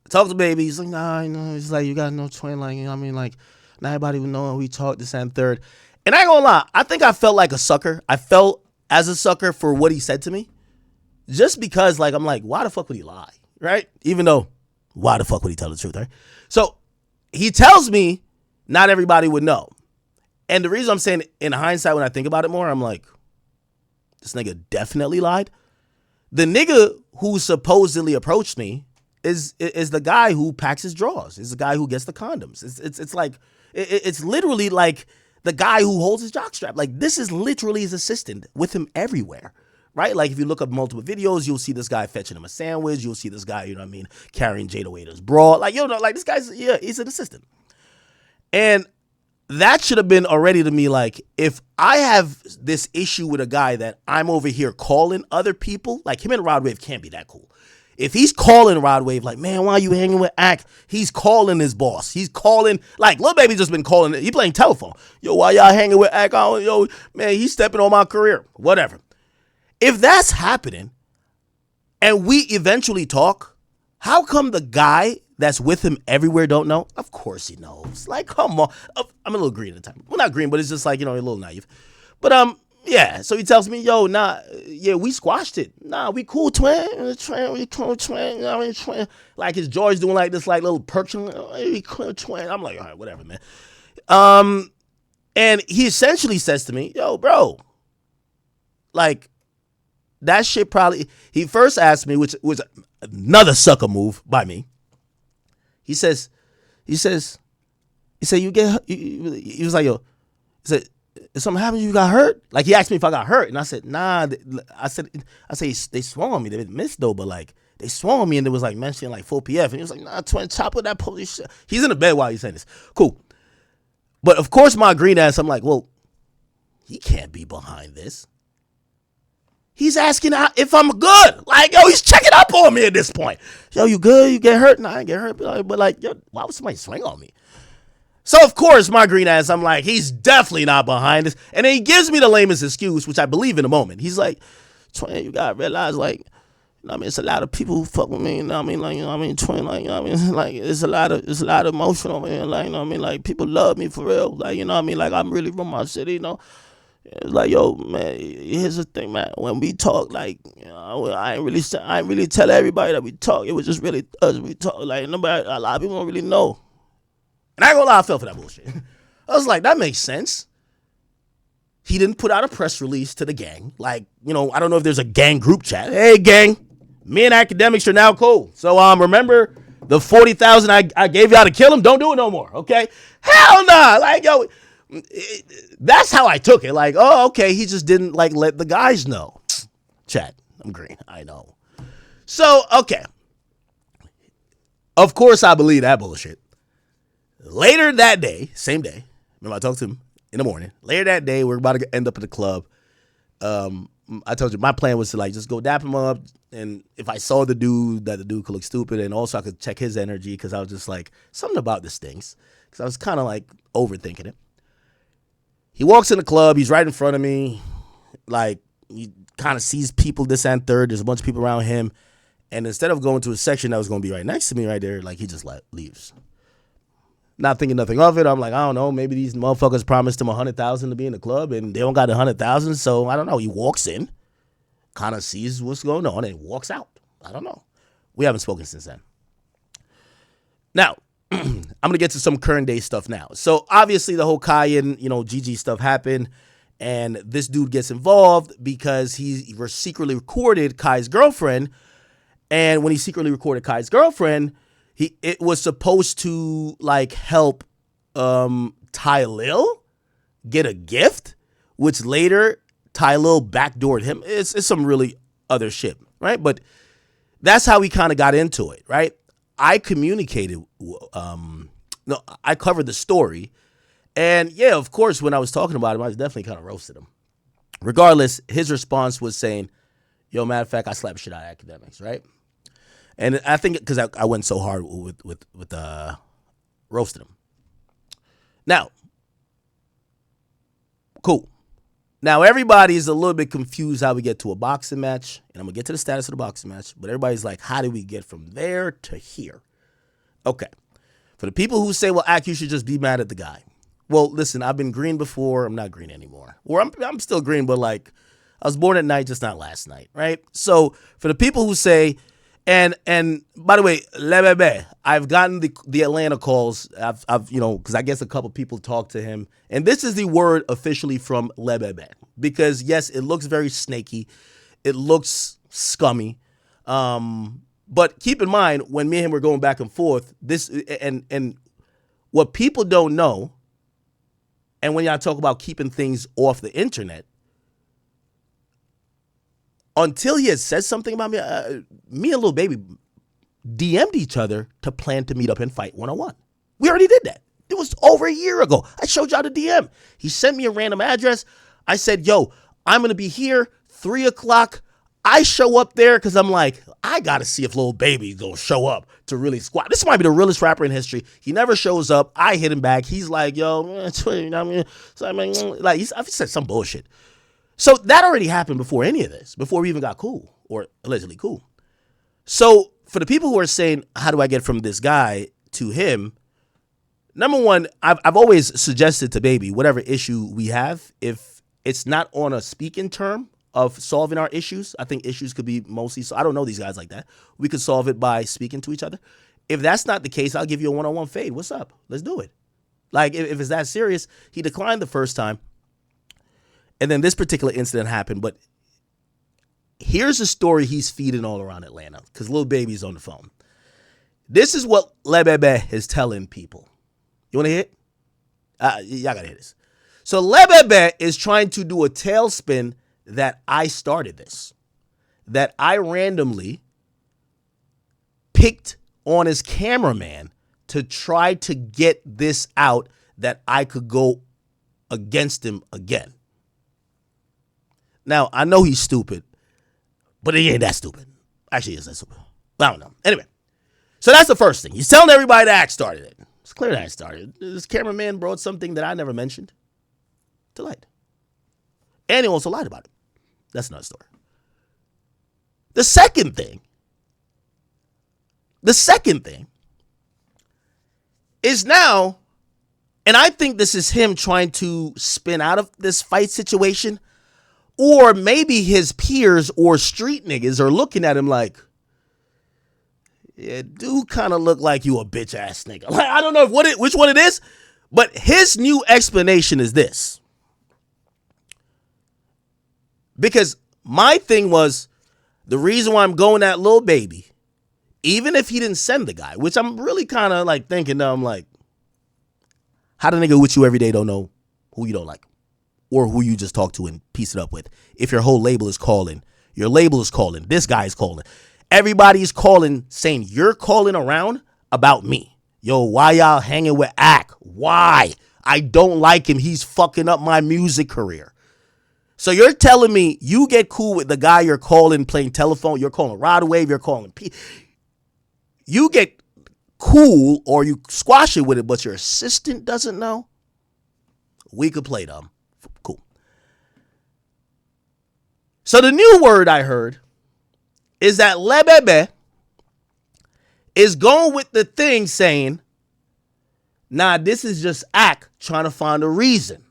I talked to baby. He's like, nah, he's like, you got no twin. Not everybody would know we talked this and third. And I ain't gonna lie, I think I felt like a sucker. I felt as a sucker for what he said to me. Just because, I'm like, why the fuck would he lie? Right? Even though, why the fuck would he tell the truth, right? So, he tells me not everybody would know. And the reason I'm saying, in hindsight, when I think about it more, I'm like, this nigga definitely lied. The nigga who supposedly approached me is the guy who packs his drawers. Is the guy who gets the condoms. It's literally like the guy who holds his jockstrap. This is literally his assistant with him everywhere. Right? If you look up multiple videos, you'll see this guy fetching him a sandwich. You'll see this guy, carrying Jada Waiter's bra. This guy's, he's an assistant. And that should have been already to me, if I have this issue with a guy that I'm over here calling other people, him and Rod Wave can't be that cool. If he's calling Rod Wave, man, why are you hanging with Ak? He's calling his boss. He's calling, Lil Baby just been calling, he playing telephone. Yo, why y'all hanging with Ak? Yo, man, he's stepping on my career. Whatever. If that's happening and we eventually talk, how come the guy that's with him everywhere don't know? Of course he knows. Come on. I'm a little green at the time. Well, not green, but it's just a little naive. But yeah. So he tells me, yo, nah, yeah, we squashed it. Nah, we cool, twin. We cool, twin. Twin. His jaw's doing this, little perking. We cool, twin. I'm like, all right, whatever, man. And he essentially says to me, yo, bro, that shit probably, he first asked me, which was another sucker move by me. He said, he was like, yo, he said, if something happened, you got hurt? He asked me if I got hurt. And I said, nah, I said, they swung on me. They didn't miss though, but they swung on me and it was mentioning 4 PF. And he was like, nah, twin, chop with that police shit. He's in the bed while he's saying this. Cool. But of course my green ass, I'm like, well, he can't be behind this. He's asking if I'm good. Yo, he's checking up on me at this point. Yo, you good? You get hurt? Nah, I ain't get hurt. But yo, why would somebody swing on me? So, of course, my green ass, I'm like, he's definitely not behind this. And then he gives me the lamest excuse, which I believe in a moment. He's like, Twin, you got to realize, like, you know what I mean, it's a lot of people who fuck with me, you know what I mean, like, you know what I mean, Twin, like, you know what I mean, like, it's a lot of emotional, man, like, you know what I mean, like, people love me for real, like, you know what I mean, like, I'm really from my city, you know. It's like, yo, man, here's the thing, man. When we talk, like, you know, I ain't really tell everybody that we talk. It was just really us. We talk, like, nobody, a lot of people don't really know. And I ain't gonna lie, I fell for that bullshit. I was like, that makes sense. He didn't put out a press release to the gang. Like, you know, I don't know if there's a gang group chat. Hey, gang, me and Akademiks are now cool. So, remember the 40,000 I gave y'all to kill him? Don't do it no more, okay? Hell nah. Like, yo, that's how I took it. Like, oh, okay, he just didn't, like, let the guys know. Chat, I'm green. I know. So, okay. Of course I believe that bullshit. Later that day, same day, remember I talked to him in the morning. Later that day, we're about to end up at the club. I told you my plan was to, like, just go dap him up, and if I saw the dude, that the dude could look stupid, and also I could check his energy, because I was just like, something about this stinks, because I was kind of like overthinking it. He walks in the club, he's right in front of me, like, he kind of sees people this and third, there's a bunch of people around him, and instead of going to a section that was going to be right next to me right there, like, he just leaves. Not thinking nothing of it. I'm like, I don't know, maybe these motherfuckers promised him 100,000 to be in the club, and they don't got 100,000, so I don't know. He walks in, kind of sees what's going on, and walks out. I don't know. We haven't spoken since then. Now, I'm going to get to some current day stuff now. So, obviously, the whole Kai and, GG stuff happened, and this dude gets involved because he secretly recorded Kai's girlfriend, and when he secretly recorded Kai's girlfriend, it was supposed to, like, help Tylil get a gift, which later Tylil backdoored him. It's some really other shit, right? But that's how we kind of got into it, right? I communicated, I covered the story. And, yeah, of course, when I was talking about him, I was definitely kind of roasted him. Regardless, his response was saying, yo, matter of fact, I slapped shit out of Akademiks, right? And I think because I went so hard with roasting him. Now, cool. Now, everybody's a little bit confused how we get to a boxing match. And I'm going to get to the status of the boxing match. But everybody's like, how did we get from there to here? Okay. For the people who say, well, Ak, you should just be mad at the guy. Well, listen, I've been green before. I'm not green anymore. Or I'm still green, but, like, I was born at night, just not last night, right? So for the people who say... And by the way, Lebebe, I've gotten the Atlanta calls. I've because I guess a couple people talked to him, and this is the word officially from Lebebe, because yes, it looks very snaky, it looks scummy, but keep in mind when me and him were going back and forth, this and what people don't know, and when y'all talk about keeping things off the internet. Until he had said something about me, me and Lil Baby DM'd each other to plan to meet up and fight 101. We already did that. It was over a year ago. I showed y'all the DM. He sent me a random address. I said, yo, I'm going to be here, 3 o'clock. I show up there because I'm like, I got to see if Lil Baby's going to show up to really squat. This might be the realest rapper in history. He never shows up. I hit him back. He's like, yo, you know what I mean? So I mean, like, he said some bullshit. So that already happened before any of this, before we even got cool, or allegedly cool. So for the people who are saying, how do I get from this guy to him? Number one, I've always suggested to Baby, whatever issue we have, if it's not on a speaking term of solving our issues, I think issues could be mostly, so I don't know these guys like that. We could solve it by speaking to each other. If that's not the case, I'll give you a one-on-one fade. What's up? Let's do it. Like, if it's that serious, he declined the first time. And then this particular incident happened, but here's a story he's feeding all around Atlanta because Lil Baby's on the phone. This is what Lebebe is telling people. You want to hear it? Y'all got to hear this. So Lebebe is trying to do a tailspin that I started this, that I randomly picked on his cameraman to try to get this out that I could go against him again. Now, I know he's stupid, but he ain't that stupid. Actually, he is that stupid. I don't know. Anyway, so that's the first thing. He's telling everybody that Ak started it. It's clear that I started. This cameraman brought something that I never mentioned to light. And he also lied about it. That's another story. The second thing is now, and I think this is him trying to spin out of this fight situation, or maybe his peers or street niggas are looking at him like, yeah, do kind of look like you a bitch ass nigga. Like, I don't know which one it is, but his new explanation is this. Because my thing was, the reason why I'm going at Lil Baby, even if he didn't send the guy, which I'm really kind of like thinking now, I'm like, how the nigga with you every day don't know who you don't like or who you just talk to and piece it up with? If your whole label is calling, your label is calling, this guy is calling, everybody's calling saying you're calling around about me. Yo, why y'all hanging with Ak? Why? I don't like him. He's fucking up my music career. So you're telling me you get cool with the guy you're calling playing telephone, you're calling Rod Wave, you're calling P. You get cool or you squash it with it, but your assistant doesn't know? We could play them. Cool. So the new word I heard is that Lebebe is going with the thing saying, nah, this is just Ak trying to find a reason.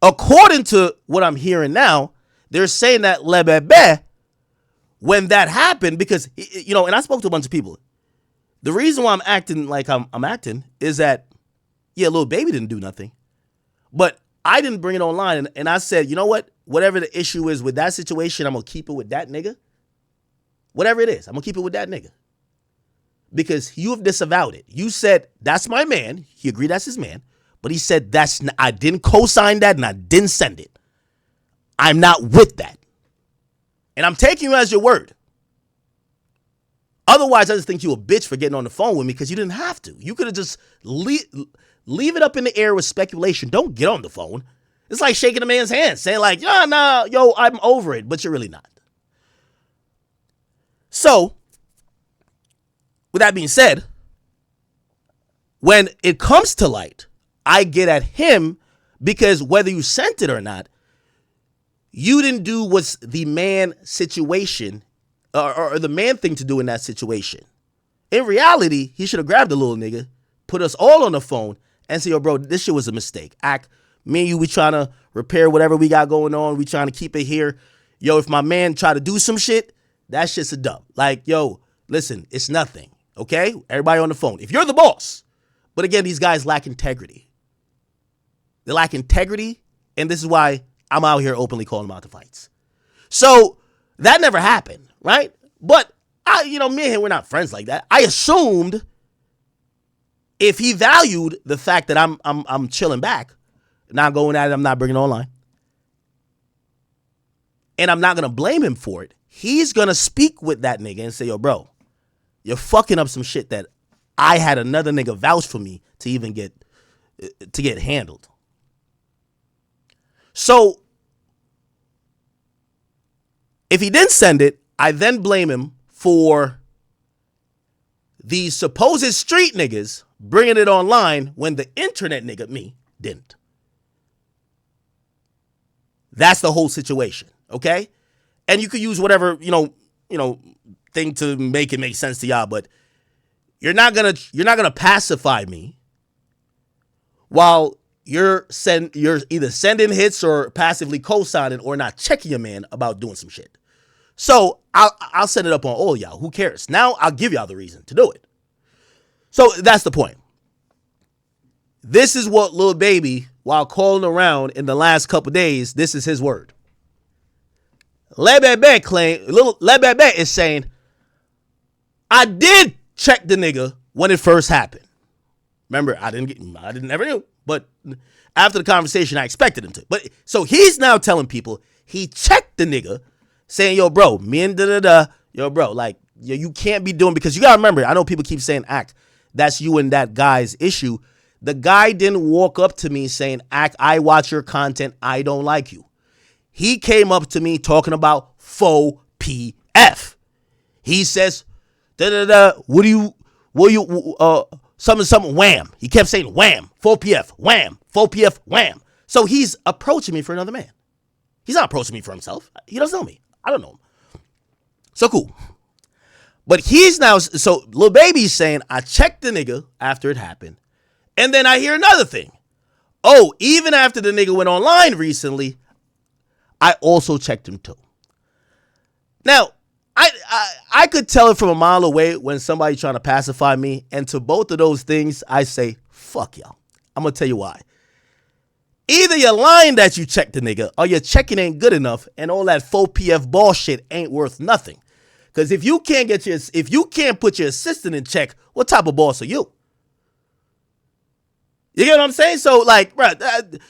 According to what I'm hearing now, they're saying that Lebebe, when that happened, because, you know, and I spoke to a bunch of people. The reason why I'm acting like I'm acting is that, yeah, Lil Baby didn't do nothing. But I didn't bring it online. And I said, you know what? Whatever the issue is with that situation, I'm going to keep it with that nigga. Whatever it is, I'm going to keep it with that nigga. Because you have disavowed it. You said, that's my man. He agreed that's his man. But he said, I didn't co-sign that and I didn't send it. I'm not with that. And I'm taking you as your word. Otherwise, I just think you a bitch for getting on the phone with me because you didn't have to. You could have just leave it up in the air with speculation. Don't get on the phone. It's like shaking a man's hand, saying like, yo, I'm over it, but you're really not. So, with that being said, when it comes to light, I get at him because whether you sent it or not, you didn't do what's the man situation or the man thing to do in that situation. In reality, he should have grabbed the little nigga, put us all on the phone, and say, yo, bro, this shit was a mistake. Me and you, we trying to repair whatever we got going on. We trying to keep it here. Yo, if my man try to do some shit, that shit's a dub. Like, yo, listen, it's nothing, okay? Everybody on the phone. If you're the boss. But again, these guys lack integrity. They lack integrity, and this is why I'm out here openly calling them out to fights. So that never happened, right? But me and him, we're not friends like that. I assumed if he valued the fact that I'm chilling back, not going at it, I'm not bringing it online, and I'm not gonna blame him for it. He's gonna speak with that nigga and say, yo, bro, you're fucking up some shit that I had another nigga vouch for me to even get handled. So if he didn't send it, I then blame him for the supposed street niggas bringing it online when the internet nigga, me, didn't. That's the whole situation, okay? And you could use whatever, thing to make it make sense to y'all, but you're not gonna pacify me while you're either sending hits or passively co-signing or not checking your man about doing some shit. So I'll set it up on all y'all. Who cares? Now I'll give y'all the reason to do it. So that's the point. This is what Lil Baby, while calling around in the last couple days, this is his word. Lebebe is saying, I did check the nigga when it first happened. Remember, I never knew, but after the conversation, I expected him to. But so he's now telling people he checked the nigga, saying, yo, bro, me and yo, bro, like, you can't be doing, because you gotta remember, I know people keep saying Act, that's you and that guy's issue. The guy didn't walk up to me saying, Act, I watch your content, I don't like you. He came up to me talking about faux PF. He says, what Will you, something, wham. He kept saying wham, 4PF, wham, 4PF, wham. So he's approaching me for another man. He's not approaching me for himself. He doesn't know me. I don't know him. So cool. But he's now, so Lil Baby's saying, I checked the nigga after it happened. And then I hear another thing. Oh, even after the nigga went online recently, I also checked him too. Now, I could tell it from a mile away when somebody's trying to pacify me. And to both of those things, I say, fuck y'all. I'm going to tell you why. Either you're lying that you checked the nigga or your checking ain't good enough and all that 4PF bullshit ain't worth nothing. Because if you can't put your assistant in check, what type of boss are you? You get what I'm saying? So, like, bro,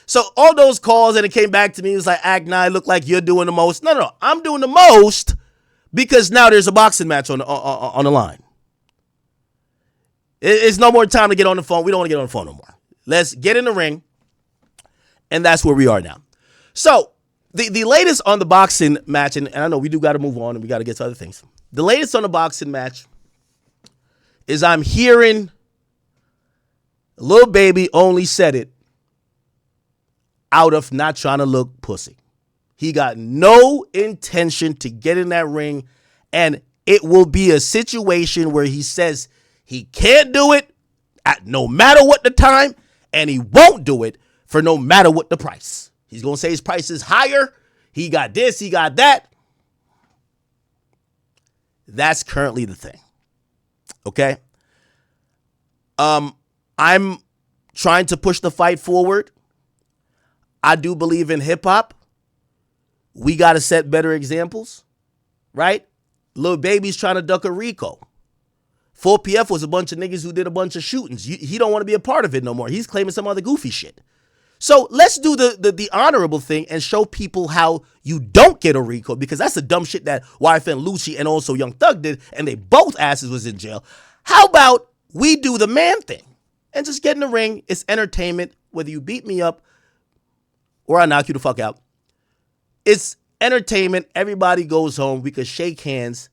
so all those calls and it came back to me, it was like, I look like you're doing the most. No, I'm doing the most because now there's a boxing match on the line. It's no more time to get on the phone. We don't want to get on the phone no more. Let's get in the ring. And that's where we are now. So, the latest on the boxing match, and I know we do got to move on and we got to get to other things. The latest on the boxing match is I'm hearing Lil Baby only said it out of not trying to look pussy. He got no intention to get in that ring, and it will be a situation where he says he can't do it at no matter what the time, and he won't do it for no matter what the price. He's going to say his price is higher. He got this, he got that. That's currently the thing. Okay? I'm trying to push the fight forward. I do believe in hip hop. We got to set better examples, right? Lil Baby's trying to duck a Rico. 4PF was a bunch of niggas who did a bunch of shootings. He don't want to be a part of it no more. He's claiming some other goofy shit. So let's do the honorable thing and show people how you don't get a Rico, because that's the dumb shit that YFN Lucci and also Young Thug did, and they both asses was in jail. How about we do the man thing and just get in the ring? It's entertainment, whether you beat me up or I knock you the fuck out. It's entertainment. Everybody goes home. We could shake hands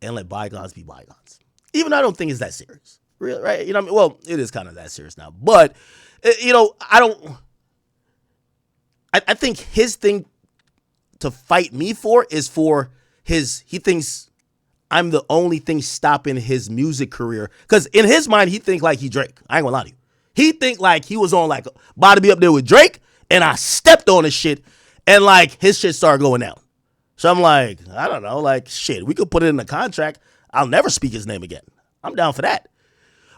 and let bygones be bygones. Even though I don't think it's that serious. Real, right? You know what I mean? Well, it is kind of that serious now. But, you know, I think his thing to fight me for is for he thinks I'm the only thing stopping his music career. Because in his mind, he think like he Drake. I ain't gonna lie to you. He think like he was on like about to be up there with Drake, and I stepped on his shit, and like his shit started going down. So I'm like, I don't know, like shit, we could put it in the contract. I'll never speak his name again. I'm down for that.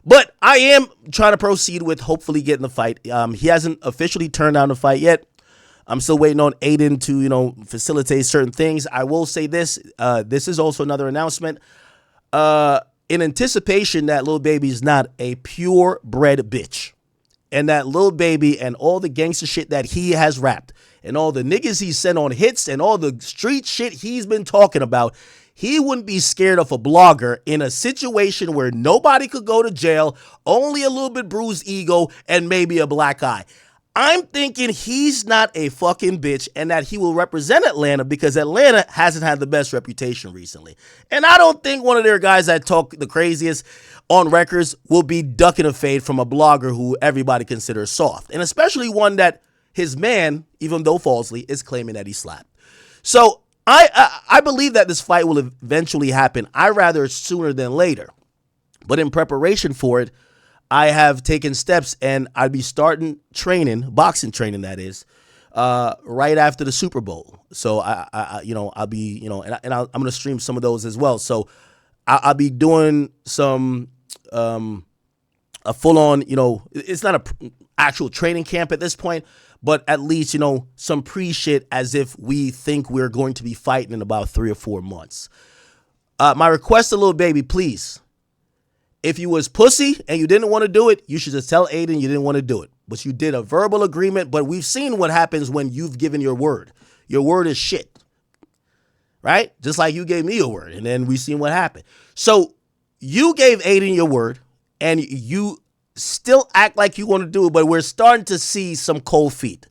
But I am trying to proceed with hopefully getting the fight. He hasn't officially turned down the fight yet. I'm still waiting on Aiden to, you know, facilitate certain things. I will say this. This is also another announcement. In anticipation that Lil Baby is not a purebred bitch. And that Lil Baby and all the gangster shit that he has rapped and all the niggas he sent on hits and all the street shit he's been talking about, he wouldn't be scared of a blogger in a situation where nobody could go to jail, only a little bit bruised ego, and maybe a black eye. I'm thinking he's not a fucking bitch and that he will represent Atlanta because Atlanta hasn't had the best reputation recently. And I don't think one of their guys that talk the craziest on records will be ducking a fade from a blogger who everybody considers soft. And especially one that his man, even though falsely, is claiming that he slapped. So I believe that this fight will eventually happen. I rather sooner than later. But in preparation for it, I have taken steps, and I'd be starting training, boxing training that is, right after the Super Bowl. So I'll be, you know, and I'm going to stream some of those as well. So I'll be doing some a full on, you know, it's not a actual training camp at this point, but at least, you know, some pre-shit as if we think we're going to be fighting in about 3 or 4 months. My request to Lil Baby, please. If you was pussy and you didn't want to do it, you should just tell Aiden you didn't want to do it. But you did a verbal agreement, but we've seen what happens when you've given your word. Your word is shit. Right? Just like you gave me your word, and then we've seen what happened. So you gave Aiden your word, and you still act like you want to do it, but we're starting to see some cold feet.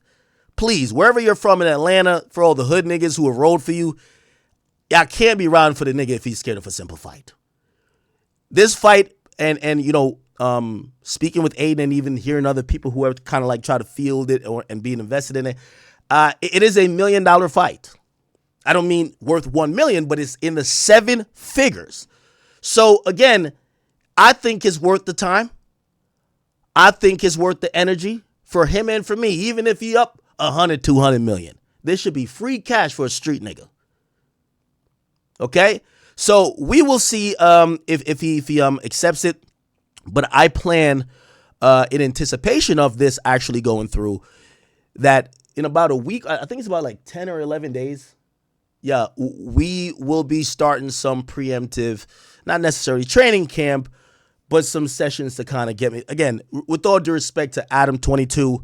Please, wherever you're from in Atlanta, for all the hood niggas who have rolled for you, y'all can't be riding for the nigga if he's scared of a simple fight. This fight and speaking with Aiden and even hearing other people who have kind of like try to field it and being invested in it, it is $1 million fight. I don't mean worth 1 million, but it's in the seven figures. So again, I think it's worth the time. I think it's worth the energy for him and for me. Even if he up 100, 200 million, this should be free cash for a street nigga. Okay, so we will see if he accepts it. But I plan in anticipation of this actually going through that in about a week. I think it's about like 10 or 11 days. Yeah, we will be starting some preemptive, not necessarily training camp, but some sessions to kind of get me again. With all due respect to Adam 22,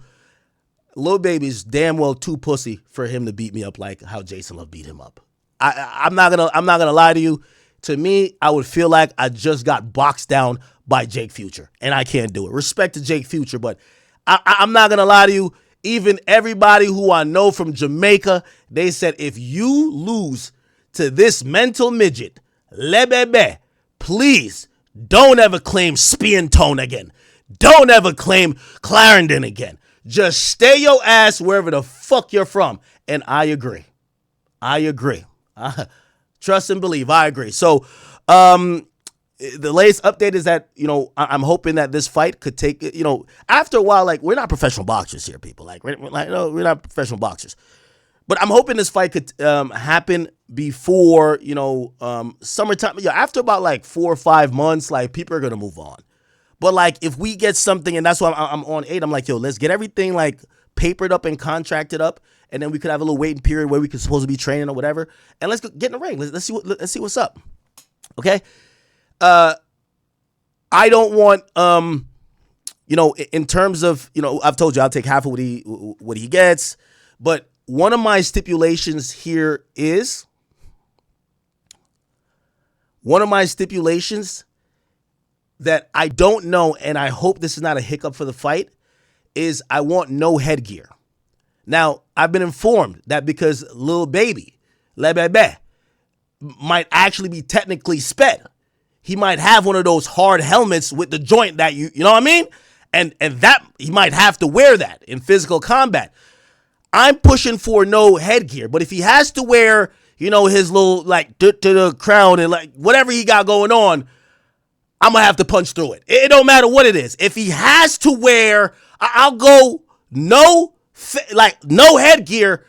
Lil Baby's damn well too pussy for him to beat me up like how Jason Love beat him up. I'm not gonna lie to you. To me, I would feel like I just got boxed down by Jake Future, and I can't do it. Respect to Jake Future, but I'm not gonna lie to you. Even everybody who I know from Jamaica, they said if you lose to this mental midget, Lebebe, please don't ever claim Spin Tone again. Don't ever claim Clarendon again. Just stay your ass wherever the fuck you're from. And I agree. I agree. Trust and believe. I agree. So, the latest update is that, I'm hoping that this fight could take, after a while, like, we're not professional boxers here, people. Like, we're not professional boxers. But I'm hoping this fight could happen before, summertime. Yeah, after about like 4 or 5 months, like, people are going to move on. But, like, if we get something, and that's why I'm on 8, I'm like, yo, let's get everything, like, papered up and contracted up, and then we could have a little waiting period where we could supposed to be training or whatever, and let's get in the ring. Let's see what's up. Okay? I don't want, in terms of, I've told you I'll take half of what he gets, but one of my stipulations here is, that I don't know, and I hope this is not a hiccup for the fight, is I want no headgear. Now, I've been informed that because Lil Baby, Lebebe, might actually be technically sped. He might have one of those hard helmets with the joint that you know what I mean? And that he might have to wear that in physical combat. I'm pushing for no headgear, but if he has to wear, his little like to the crown and like whatever he got going on, I'm gonna have to punch through it. It don't matter what it is. If he has to wear, I'll go no headgear,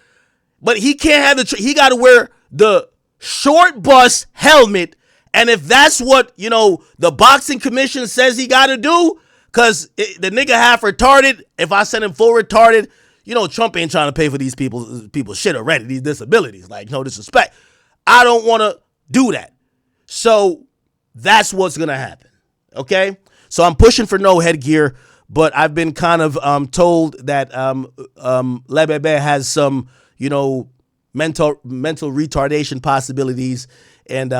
but he can't have he got to wear the short bus helmet. And if that's what, the boxing commission says he got to do, because the nigga half retarded, if I send him full retarded, Trump ain't trying to pay for these people's shit already, these disabilities. Like, no disrespect. I don't want to do that. So that's what's going to happen. Okay? So I'm pushing for no headgear, but I've been kind of told that Lebebe has some, mental retardation possibilities, and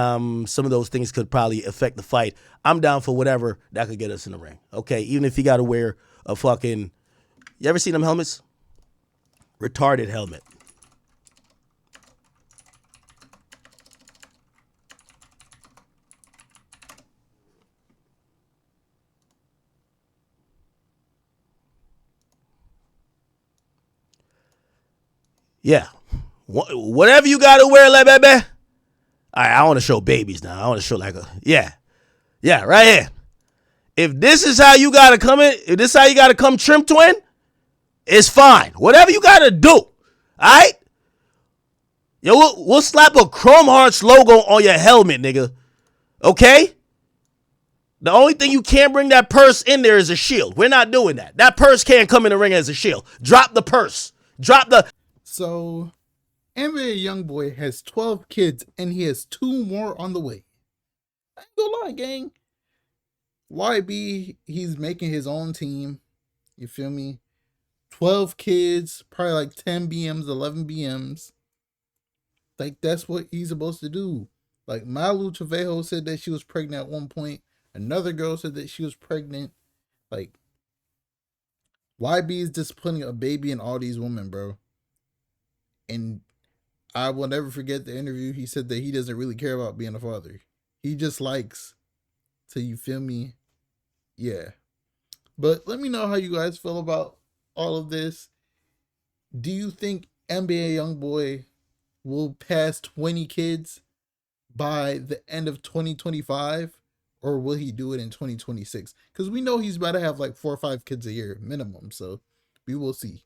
some of those things could probably affect the fight. I'm down for whatever that could get us in the ring. Okay, even if he got to wear a fucking, you ever seen them helmets? Retarded helmet. Yeah. Whatever you got to wear, like, baby. All right, I want to show babies now. I want to show like yeah, right here. If this is how you got to come in, if this is how you got to come trim twin, it's fine. Whatever you got to do. All right? Yo, we'll slap a Chrome Hearts logo on your helmet, nigga. Okay? The only thing you can't bring that purse in there is a shield. We're not doing that. That purse can't come in the ring as a shield. Drop the purse. Drop the. So, NBA Youngboy has 12 kids and he has 2 more on the way. I ain't gonna lie, gang. YB, he's making his own team. You feel me? 12 kids, probably like 10 BMs, 11 BMs. Like, that's what he's supposed to do. Like, Malu Trevejo said that she was pregnant at one point. Another girl said that she was pregnant. Like, YB is disciplining a baby and all these women, bro. And I will never forget the interview. He said that he doesn't really care about being a father. He just likes to, you feel me, Yeah. But let me know how you guys feel about all of this. Do you think NBA YoungBoy will pass 20 kids by the end of 2025? Or will he do it in 2026? Because we know he's about to have like 4 or 5 kids a year minimum. So we will see.